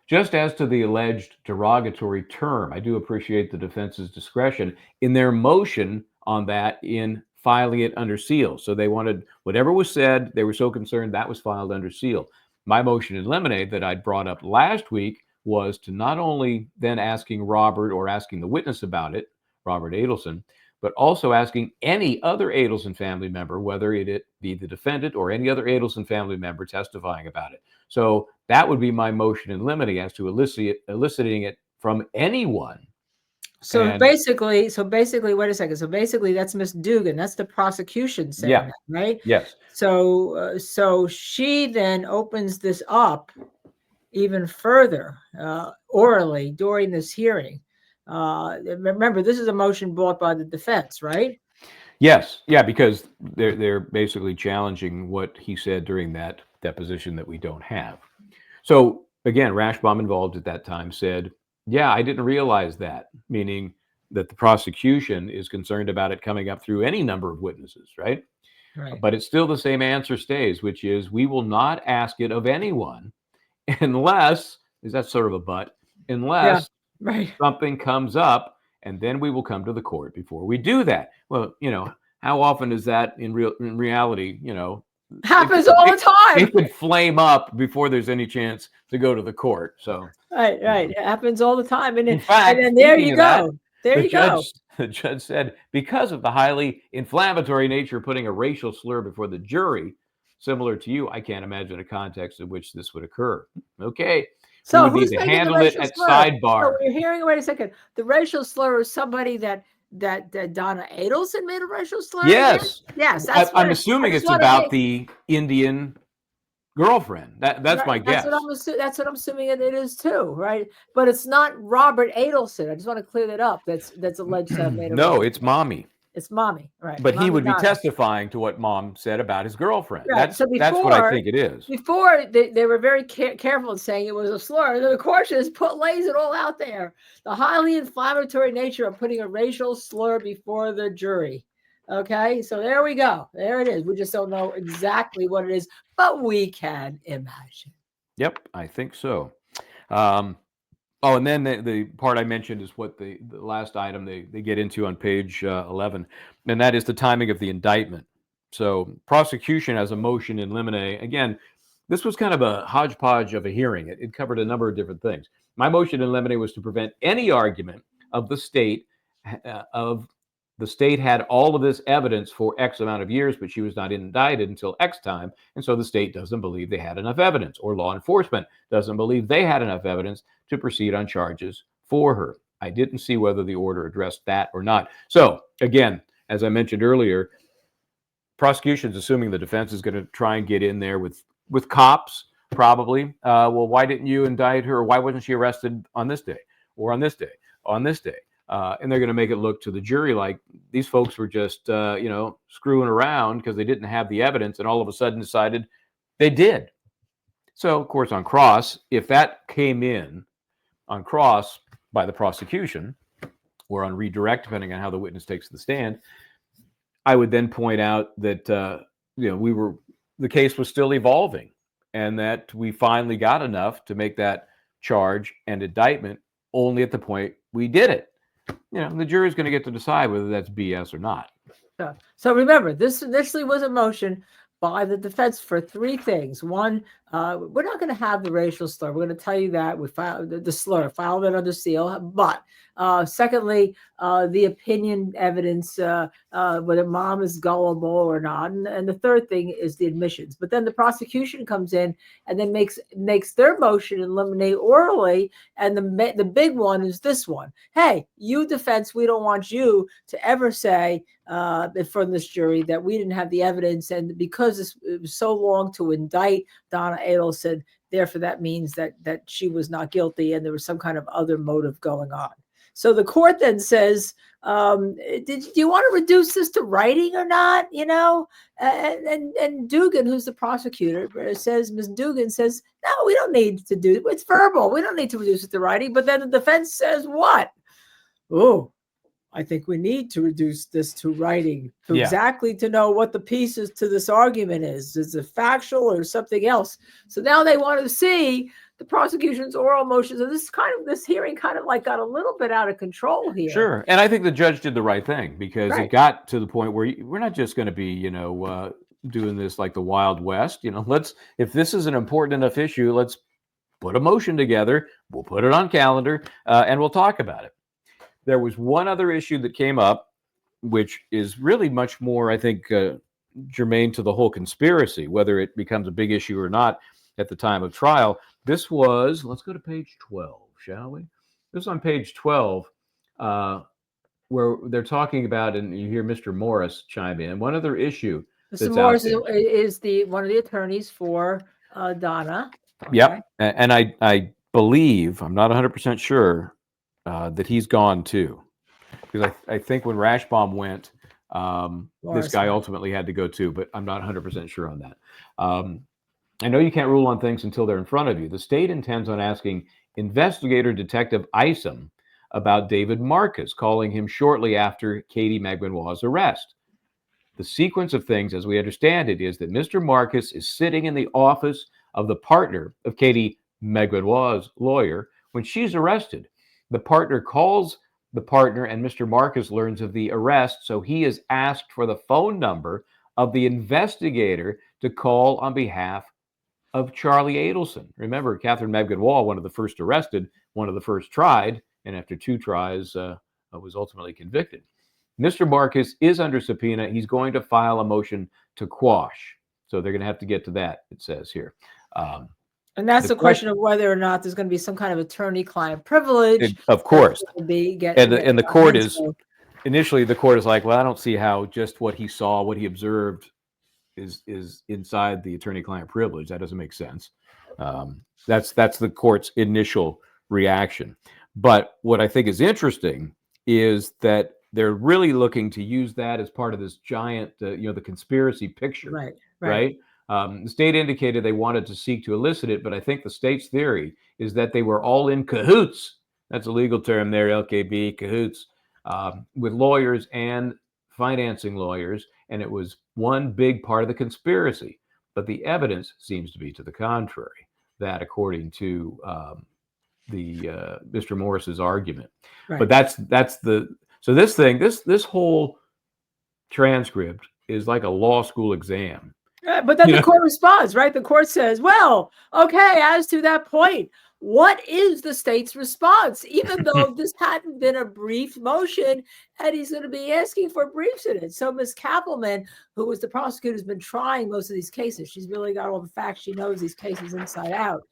just as to the alleged derogatory term, I do appreciate the defense's discretion in their motion on that in filing it under seal. So they wanted whatever was said, they were so concerned that was filed under seal. My motion in limine that I'd brought up last week was to not only then asking Robert or asking the witness about it, Robert Adelson, but also asking any other Adelson family member, whether it be the defendant or any other Adelson family member testifying about it. So that would be my motion in limine as to eliciting it from anyone. So basically, wait a second. So basically, that's Miss Dugan. That's the prosecution saying that, right? Yes. So she then opens this up even further orally during this hearing. Remember, this is a motion brought by the defense, right? Yes. Yeah, because they're basically challenging what he said during that deposition that we don't have. So again, Rashbaum involved at that time said, yeah, I didn't realize that, meaning that the prosecution is concerned about it coming up through any number of witnesses, right? Right. But it's still the same answer stays, which is we will not ask it of anyone unless, is that sort of a but, unless Right. something comes up, and then we will come to the court before we do that. Well, how often is that in reality, Happens all the time. it could flame up before there's any chance to go to the court. So, Right. It happens all the time. And in then, fact, and then there speaking you of that, go. There you go. the judge said, because of the highly inflammatory nature of putting a racial slur before the jury, similar to you, I can't imagine a context in which this would occur. Okay. So we would who's need to making the handle it racial at slur? sidebar. So we're hearing. Wait a second. The racial slur is somebody that Donna Adelson made a racial slur Yes. against? Yes. That's I'm assuming it's about the Indian girlfriend. That's right, my guess. That's what I'm assuming it is too, right? But it's not Robert Adelson. I just want to clear that up. That's alleged to have made a No, racial it's mommy. It's mommy, right? But Mommy he would be Donna. testifying to what mom said about his girlfriend. Right. That's what I think it is. Before they were very careful in saying it was a slur. The court just lays it all out there. The highly inflammatory nature of putting a racial slur before the jury. Okay, so there we go. There it is. We just don't know exactly what it is, but we can imagine. Yep, I think so. And then the part I mentioned is what the last item they get into on page 11, and that is the timing of the indictment. So prosecution has a motion in limine. Again, this was kind of a hodgepodge of a hearing. It covered a number of different things. My motion in limine was to prevent any argument of the state had all of this evidence for X amount of years, but she was not indicted until X time. And so the state doesn't believe they had enough evidence, or law enforcement doesn't believe they had enough evidence to proceed on charges for her. I didn't see whether the order addressed that or not. So again, as I mentioned earlier, prosecution's assuming the defense is going to try and get in there with cops, probably. Well, why didn't you indict her? Or why wasn't she arrested on this day, or on this day, on this day? And they're going to make it look to the jury like these folks were just, screwing around because they didn't have the evidence, and all of a sudden decided they did. So, of course, on cross, if that came in on cross by the prosecution, or on redirect, depending on how the witness takes the stand, I would then point out that the case was still evolving, and that we finally got enough to make that charge and indictment only at the point we did it. The jury's going to get to decide whether that's BS or not. So remember, this initially was a motion by the defense for three things. One, we're not going to have the racial slur. We're going to tell you that we filed the slur, filed it under seal. But secondly, the opinion evidence, whether mom is gullible or not. And the third thing is the admissions. But then the prosecution comes in and then makes their motion in limine orally. And the big one is this one. Hey, you defense, we don't want you to ever say from this jury that we didn't have the evidence. And because it was so long to indict Donna Adelson, therefore that means that she was not guilty and there was some kind of other motive going on. So the court then says, do you want to reduce this to writing or not? And Dugan, who's the prosecutor, says, Ms. Dugan says, no, we don't need to do it. It's verbal. We don't need to reduce it to writing. But then the defense says what? Oh, I think we need to reduce this to writing exactly to know what the pieces to this argument is. Is it factual or something else? So now they want to see the prosecution's oral motions. And this hearing kind of like got a little bit out of control here. Sure. And I think the judge did the right thing, because it got to the point where we're not just going to be, doing this like the Wild West. If this is an important enough issue, let's put a motion together. We'll put it on calendar and we'll talk about it. There was one other issue that came up, which is really much more, I think, germane to the whole conspiracy, whether it becomes a big issue or not at the time of trial. This was, let's go to page 12, shall we? This is on page 12, where they're talking about, and you hear Mr. Morris chime in. One other issue. Mr. Morris is one of the attorneys for Donna. Okay. Yep. And I believe, I'm not 100% sure, that he's gone too, because I think when Rashbaum went, this guy ultimately had to go too, but I'm not 100% sure on that. I know you can't rule on things until they're in front of you. The state intends on asking investigator Detective Isom about David Marcus, calling him shortly after Katie Magwenoir's arrest. The sequence of things, as we understand it, is that Mr. Marcus is sitting in the office of the partner of Katie Magwenoir's lawyer when she's arrested. The partner calls the partner, and Mr. Marcus learns of the arrest, so he is asked for the phone number of the investigator to call on behalf of Charlie Adelson. Remember, Catherine Magwenoir, one of the first arrested, one of the first tried, and after 2 tries, was ultimately convicted. Mr. Marcus is under subpoena. He's going to file a motion to quash. So they're going to have to get to that, it says here. And that's the question of whether or not there's going to be some kind of attorney-client privilege. Of course. And the court is, initially the court is like, well, I don't see how just what he saw, what he observed is inside the attorney-client privilege. That doesn't make sense. That's the court's initial reaction. But what I think is interesting is that they're really looking to use that as part of this giant, the conspiracy picture. Right. The state indicated they wanted to seek to elicit it, but I think the state's theory is that they were all in cahoots. That's a legal term there, LKB, cahoots, with lawyers and financing lawyers, and it was one big part of the conspiracy. But the evidence seems to be to the contrary, that according to Mr. Morris's argument. But so this whole transcript is like a law school exam. But then the court responds, right? The court says, well, okay, as to that point, what is the state's response? Even though this hadn't been a brief motion, and he's going to be asking for briefs in it. So Ms. Kappelman, who was the prosecutor who's been trying most of these cases, she's really got all the facts. She knows these cases inside out.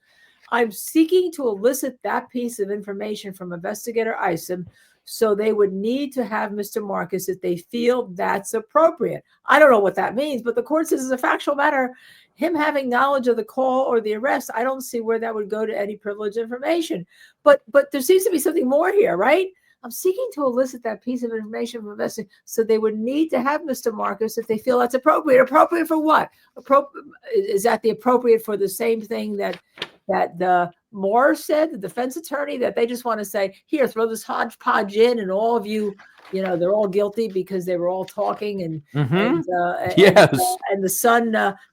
I'm seeking to elicit that piece of information from Investigator Isom, so they would need to have Mr. Marcus if they feel that's appropriate. I don't know what that means, but the court says as a factual matter, him having knowledge of the call or the arrest, I don't see where that would go to any privileged information. But there seems to be something more here, right? I'm seeking to elicit that piece of information from investigators, so they would need to have Mr. Marcus if they feel that's appropriate. Appropriate for what? Is that the appropriate for the same thing that the Moore said, the defense attorney, that they just want to say, here, throw this hodgepodge in, and all of you, they're all guilty because they were all talking, and yes, and the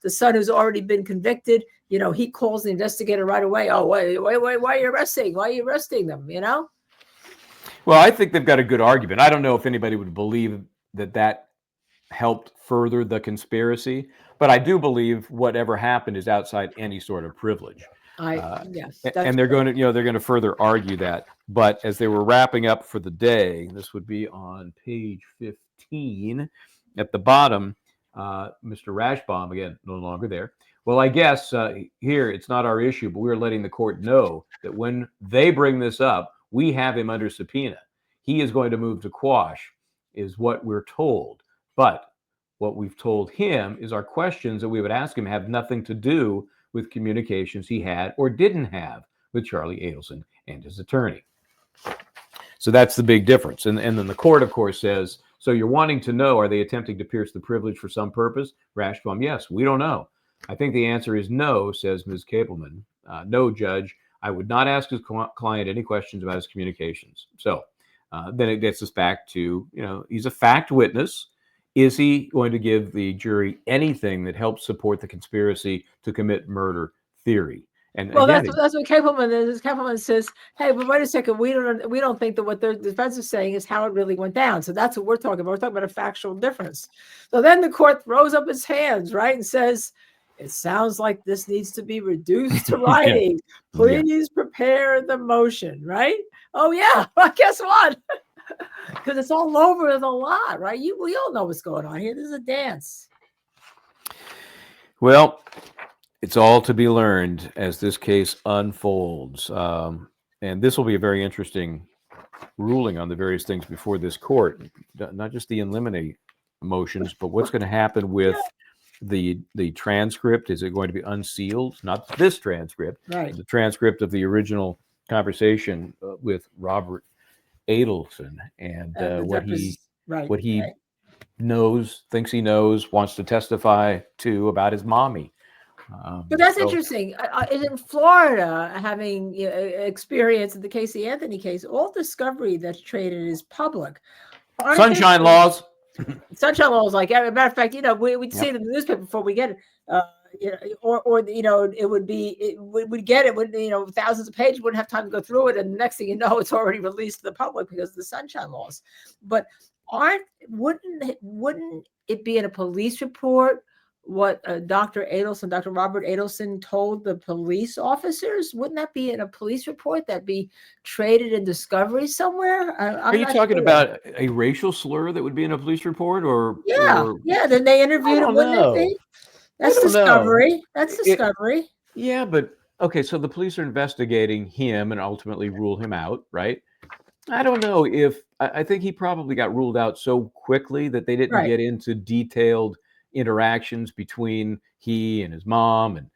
son who's already been convicted, he calls the investigator right away. Oh, wait, why are you arresting? Why are you arresting them? Well, I think they've got a good argument. I don't know if anybody would believe that helped further the conspiracy, but I do believe whatever happened is outside any sort of privilege. Yes, and they're going to further argue that. But as they were wrapping up for the day, this would be on page 15 at the bottom. Mr. Rashbaum, again, no longer there. Well, I guess here it's not our issue, but we're letting the court know that when they bring this up, we have him under subpoena. He is going to move to quash, is what we're told. But what we've told him is our questions that we would ask him have nothing to do with communications he had or didn't have with Charlie Adelson and his attorney. So that's the big difference. And then the court, of course, says, so you're wanting to know, are they attempting to pierce the privilege for some purpose? Rashbaum, yes, we don't know. I think the answer is no, says Ms. Kappelman. No, Judge, I would not ask his client any questions about his communications. So then it gets us back to, he's a fact witness. Is he going to give the jury anything that helps support the conspiracy to commit murder theory? And well, again, that's what Kappelman is. Kappelman says, "Hey, but wait a second. We don't think that what the defense is saying is how it really went down. So that's what we're talking about. We're talking about a factual difference." So then the court throws up its hands, right, and says, "It sounds like this needs to be reduced to writing. Please prepare the motion." Right? Oh yeah. Well, guess what? Because it's all over the lot, right? We all know what's going on here. This is a dance. Well, it's all to be learned as this case unfolds. And this will be a very interesting ruling on the various things before this court, not just the in limine motions, but what's going to happen with the transcript. Is it going to be unsealed? Not this transcript, right? The transcript of the original conversation with Robert Adelson, and what he knows, thinks he knows, wants to testify to about his mommy. But that's So interesting. In Florida, having experience in the Casey Anthony case, all discovery that's traded is public. Aren't there sunshine laws. sunshine laws, like, as a matter of fact, we'd see Yep. it in the newspaper before we get it. Or it would be, we'd get it when, thousands of pages, wouldn't have time to go through it. And the next thing you know, it's already released to the public because of the sunshine laws. But wouldn't it be in a police report what Dr. Robert Adelson told the police officers? Wouldn't that be in a police report that be traded in discovery somewhere? Are you talking about a racial slur that would be in a police report, or? Yeah. Then they interviewed him, wouldn't it be? That's discovery. That's discovery. Yeah, but okay, so the police are investigating him and ultimately rule him out, right? I don't know if I think he probably got ruled out so quickly that they didn't get into detailed interactions between he and his mom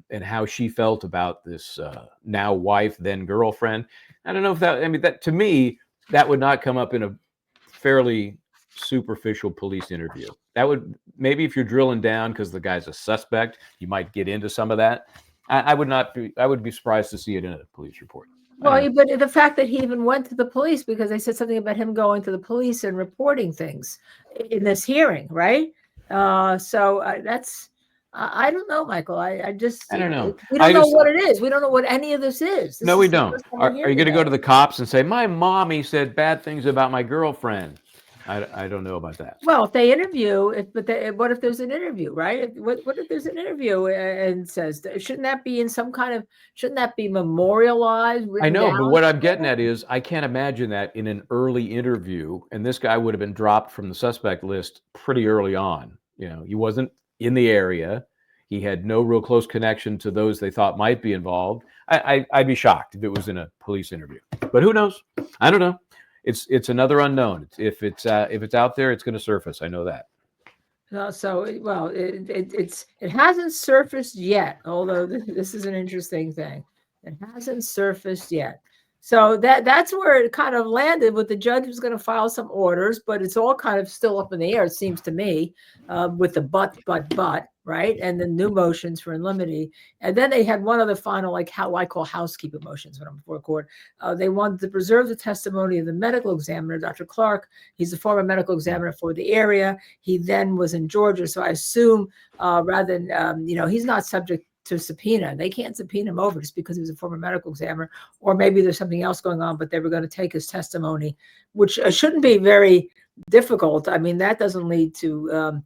and how she felt about this now wife, then girlfriend. I don't know if that to me, that would not come up in a fairly superficial police interview. That would, maybe if you're drilling down because the guy's a suspect, you might get into some of that. I would be surprised to see it in a police report. Well, but the fact that he even went to the police, because they said something about him going to the police and reporting things in this hearing, right? So that's, I don't know, Michael. I don't know. We don't know what it is. We don't know what any of this is. No, we don't. Are you going to go to the cops and say, my mommy said bad things about my girlfriend? I don't know about that. Well, if they interview, what if there's an interview, right? What if there's an interview and says, shouldn't that be memorialized? I know, but what I'm getting at is I can't imagine that in an early interview, and this guy would have been dropped from the suspect list pretty early on. He wasn't in the area. He had no real close connection to those they thought might be involved. I'd be shocked if it was in a police interview, but who knows? I don't know. It's another unknown. If it's out there, it's going to surface. I know that. It hasn't surfaced yet. Although this is an interesting thing, it hasn't surfaced yet. So that's where it kind of landed. With the judge was going to file some orders, but it's all kind of still up in the air. It seems to me, with the but, right, and the new motions for in limine, and then they had one other final, like how I call housekeeping motions when I'm before court. They wanted to preserve the testimony of the medical examiner, Dr. Clark. He's a former medical examiner for the area. He then was in Georgia, so I assume rather than he's not subject to subpoena. They can't subpoena him over just because he was a former medical examiner, or maybe there's something else going on, but they were going to take his testimony, which shouldn't be very difficult. I mean, that doesn't lead to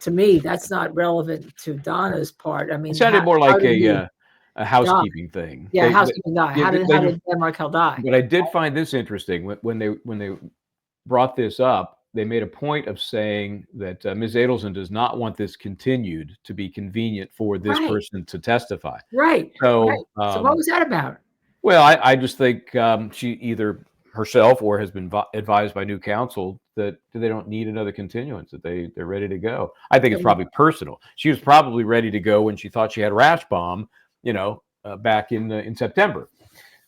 me, that's not relevant to Donna's part. I mean, it sounded more like a housekeeping thing. Yeah, housekeeping die. How did Dan Markell die? But I did find this interesting when they brought this up. They made a point of saying that Ms. Adelson does not want this continued to be convenient for this person to testify. Right. So, so what was that about? Well, I just think she either herself or has been advised by new counsel that they don't need another continuance, that they're ready to go. I think it's probably personal. She was probably ready to go when she thought she had a rash bomb, back in September.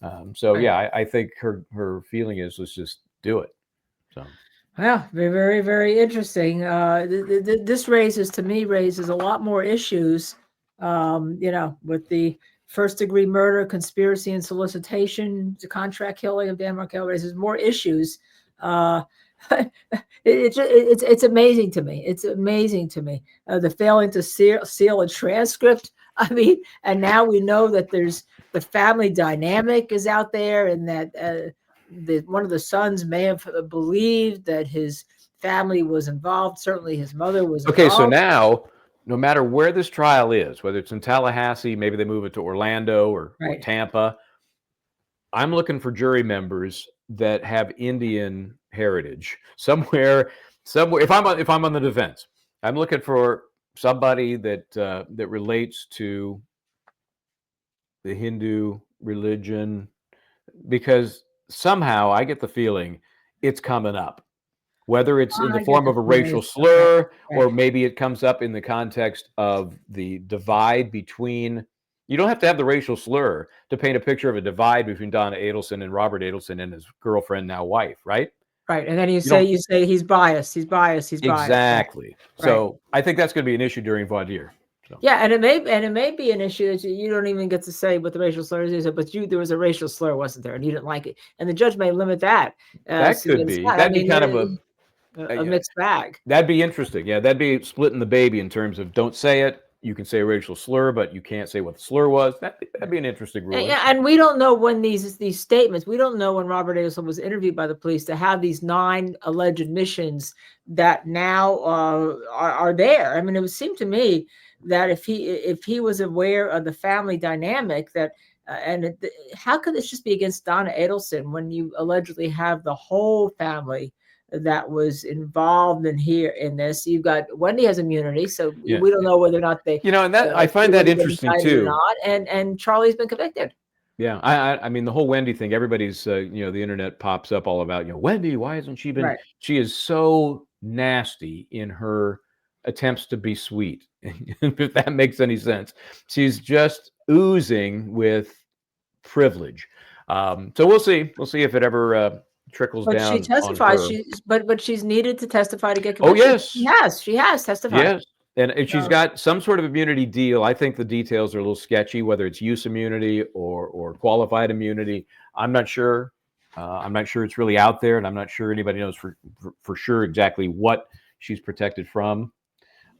I think her feeling is, let's just do it. So. Yeah, very, very, very interesting. This raises a lot more issues, with the first-degree murder, conspiracy and solicitation, the contract killing of Dan Markell raises more issues. It's amazing to me. It's amazing to me. The failing to seal a transcript. I mean, and now we know that there's the family dynamic is out there, and that one of the sons may have believed that his family was involved. Certainly his mother was involved. Okay, so now, no matter where this trial is, whether it's in Tallahassee, maybe they move it to Orlando or Tampa, I'm looking for jury members that have Indian heritage somewhere. If I'm on the defense, I'm looking for somebody that relates to the Hindu religion, because somehow I get the feeling it's coming up, whether it's in the form of a racial slur, or maybe it comes up in the context of the divide between. You don't have to have the racial slur to paint a picture of a divide between Donna Adelson and Robert Adelson and his girlfriend, now wife, right? Right, and then you say he's biased. He's biased. Exactly. So I think that's going to be an issue during voir dire. So. Yeah, and it may be an issue that you don't even get to say what the racial slur is, but there was a racial slur, wasn't there, and you didn't like it, and the judge may limit that. That could be. That'd be kind of a mixed bag. That'd be interesting. Yeah, that'd be splitting the baby in terms of don't say it. You can say a racial slur, but you can't say what the slur was. That'd be an interesting ruling. And we don't know when these statements. We don't know when Robert Adelson was interviewed by the police to have these 9 alleged admissions that now are there. I mean, it would seem to me that if he was aware of the family dynamic, that how could this just be against Donna Adelson when you allegedly have the whole family that was involved in this? You've got Wendy has immunity, so we don't know whether or not they, and that I find that interesting too. Or not, and Charlie's been convicted. Yeah, I mean the whole Wendy thing. Everybody's the internet pops up all about Wendy. Why hasn't she been? Right. She is so nasty in her attempts to be sweet. If that makes any sense, she's just oozing with privilege. So we'll see. We'll see if it ever trickles down. She testifies. But she's needed to testify to get convicted. Oh yes, she has testified. Yes, and she's got some sort of immunity deal. I think the details are a little sketchy, whether it's use immunity or qualified immunity. I'm not sure. I'm not sure it's really out there, and I'm not sure anybody knows for sure exactly what she's protected from.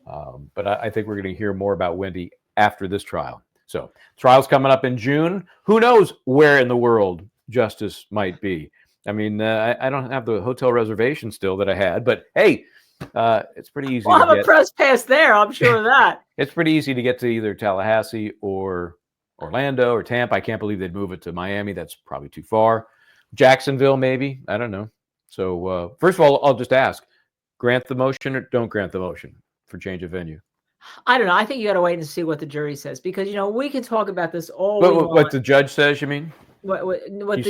But I think we're going to hear more about Wendy after this trial. So trial's coming up in June. Who knows where in the world justice might be? I mean, I don't have the hotel reservation still that I had, but hey, it's pretty easy. Well, I'm a press pass there. I'm sure of that. It's pretty easy to get to either Tallahassee or Orlando or Tampa. I can't believe they'd move it to Miami. That's probably too far. Jacksonville, maybe. I don't know. So first of all, I'll just ask, grant the motion or don't grant the motion for change of venue? I don't know. I think you got to wait and see what the jury says, because we can talk about this all. What the judge says, you mean? What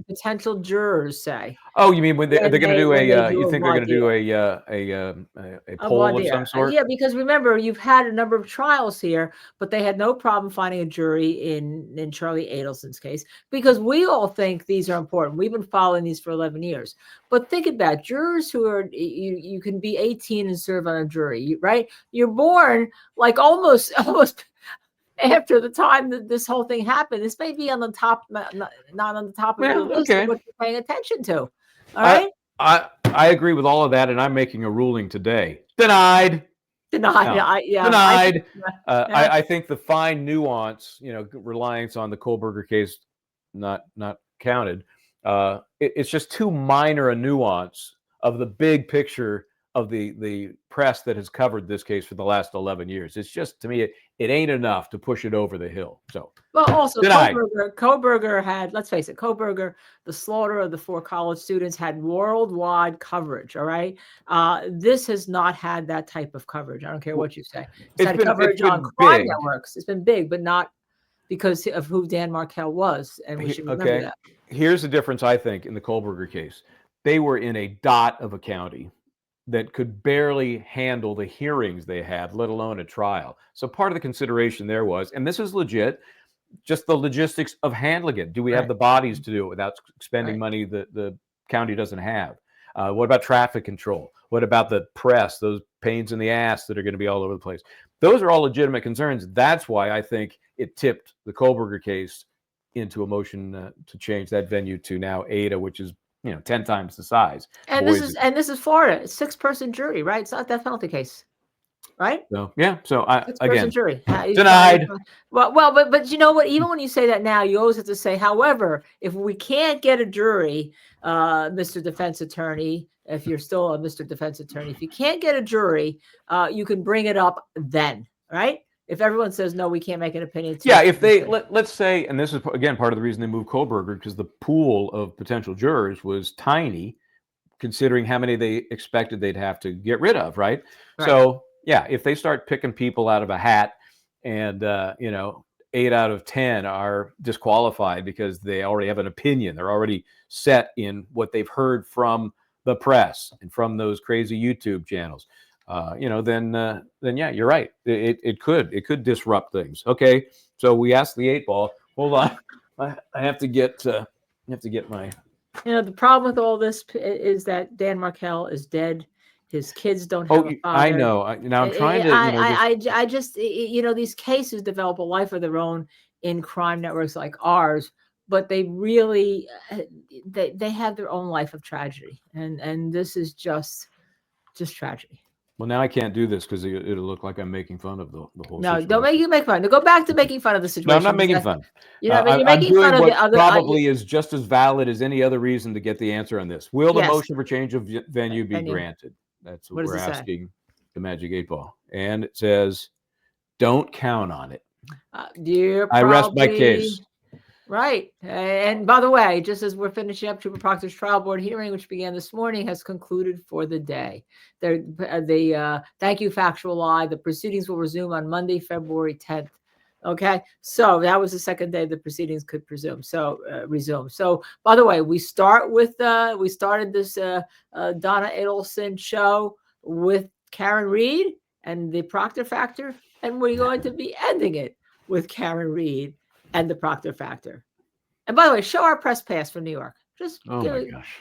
potential jurors say. Oh, you mean when they're going to do you think they're going to do a poll of some sort? Yeah, because remember, you've had a number of trials here, but they had no problem finding a jury in Charlie Adelson's case, because we all think these are important. We've been following these for 11 years. But think about jurors who are, you can be 18 and serve on a jury, right? You're born like almost after the time that this whole thing happened. This may be on the top, not on the top of the list of what you're paying attention to. All right. I agree with all of that, and I'm making a ruling today. Denied. No. Denied. I think the fine nuance, reliance on the Kohlberger case, not counted. It's just too minor a nuance of the big picture of the press that has covered this case for the last 11 years. It's just, to me, it ain't enough to push it over the hill. So, well, also Kohlberger had, let's face it, Kohlberger, the slaughter of the 4 college students, had worldwide coverage. All right, this has not had that type of coverage. I don't care what you say. It's had coverage on crime networks. It's been big, but not because of who Dan Markel was, and we should remember that. Here's the difference, I think, in the Kohlberger case. They were in a dot of a county that could barely handle the hearings they had, let alone a trial. So part of the consideration there was, and this is legit, just the logistics of handling it. Do we have the bodies to do it without spending money that the county doesn't have? What about traffic control? What about the press, those pains in the ass that are going to be all over the place? Those are all legitimate concerns. That's why I think it tipped the Kohlberger case into a motion to change that venue to now Ada, which is 10 times the size. And this is Florida. It's 6-person jury, right? It's not death penalty case, right? So yeah. So again, jury denied. Well, but you know what? Even when you say that now, you always have to say, however, if we can't get a jury, Mr. Defense Attorney, if you're still a Mr. Defense Attorney, if you can't get a jury, you can bring it up then, right? If everyone says, no, we can't make an opinion. Yeah, if they, let's say, and this is, again, part of the reason they moved Kohlberger, because the pool of potential jurors was tiny, considering how many they expected they'd have to get rid of, right? So, yeah, if they start picking people out of a hat and, 8 out of 10 are disqualified because they already have an opinion, they're already set in what they've heard from the press and from those crazy YouTube channels. Then yeah, you're right. It could disrupt things. Okay, so we asked the 8 ball. Hold on, I have to get my. The problem with all this is that Dan Markel is dead. His kids don't have Oh, a I father. know. Now I'm trying to, I just, these cases develop a life of their own in crime networks like ours, but they really, they have their own life of tragedy, and this is just tragedy. well, now I can't do this because it'll look like I'm making fun of the whole No, situation. don't make fun. Go back to making fun of the situation. No, I'm not making fun. You're I'm making doing fun of what the other. probably is just as valid as any other reason to get the answer on this. Will the Yes. motion for change of venue be Venue. granted? That's What what does we're it say? asking the Magic 8 Ball. And it says, don't count on it. You're I rest my probably case. right. And by the way, just as we're finishing up, Trooper Proctor's trial board hearing, which began this morning, has concluded for the day. Thank you, factual lie. The proceedings will resume on Monday, February 10th. Okay, so that was the second day the proceedings could resume. So, by the way, we started this Donna Adelson show with Karen Reed and the Proctor factor, and we're going to be ending it with Karen Reed and the Proctor factor. And by the way, show our press pass for New York. Just Oh my gosh.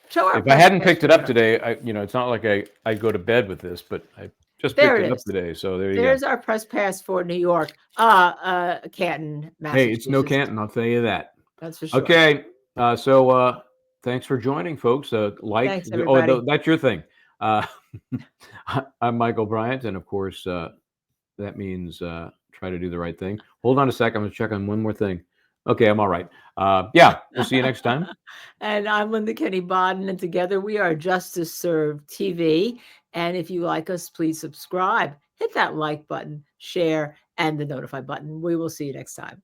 Show our. If I hadn't picked it up today, it's not like I go to bed with this, but I just There picked it it up is. today. So there you go. There's our press pass for New York. Canton, Massachusetts. Hey, it's no Canton, I'll tell you that. That's for sure. Okay. So thanks for joining, folks. Thanks, everybody. That's your thing. I'm Michael Bryant, and of course, that means try to do the right thing. Hold on a second. I'm going to check on one more thing. Okay, I'm all right. Yeah, we'll see you next time. And I'm Linda Kenny Bodden, and together we are Justice Served TV. And if you like us, please subscribe, hit that like button, share, and the notify button. We will see you next time.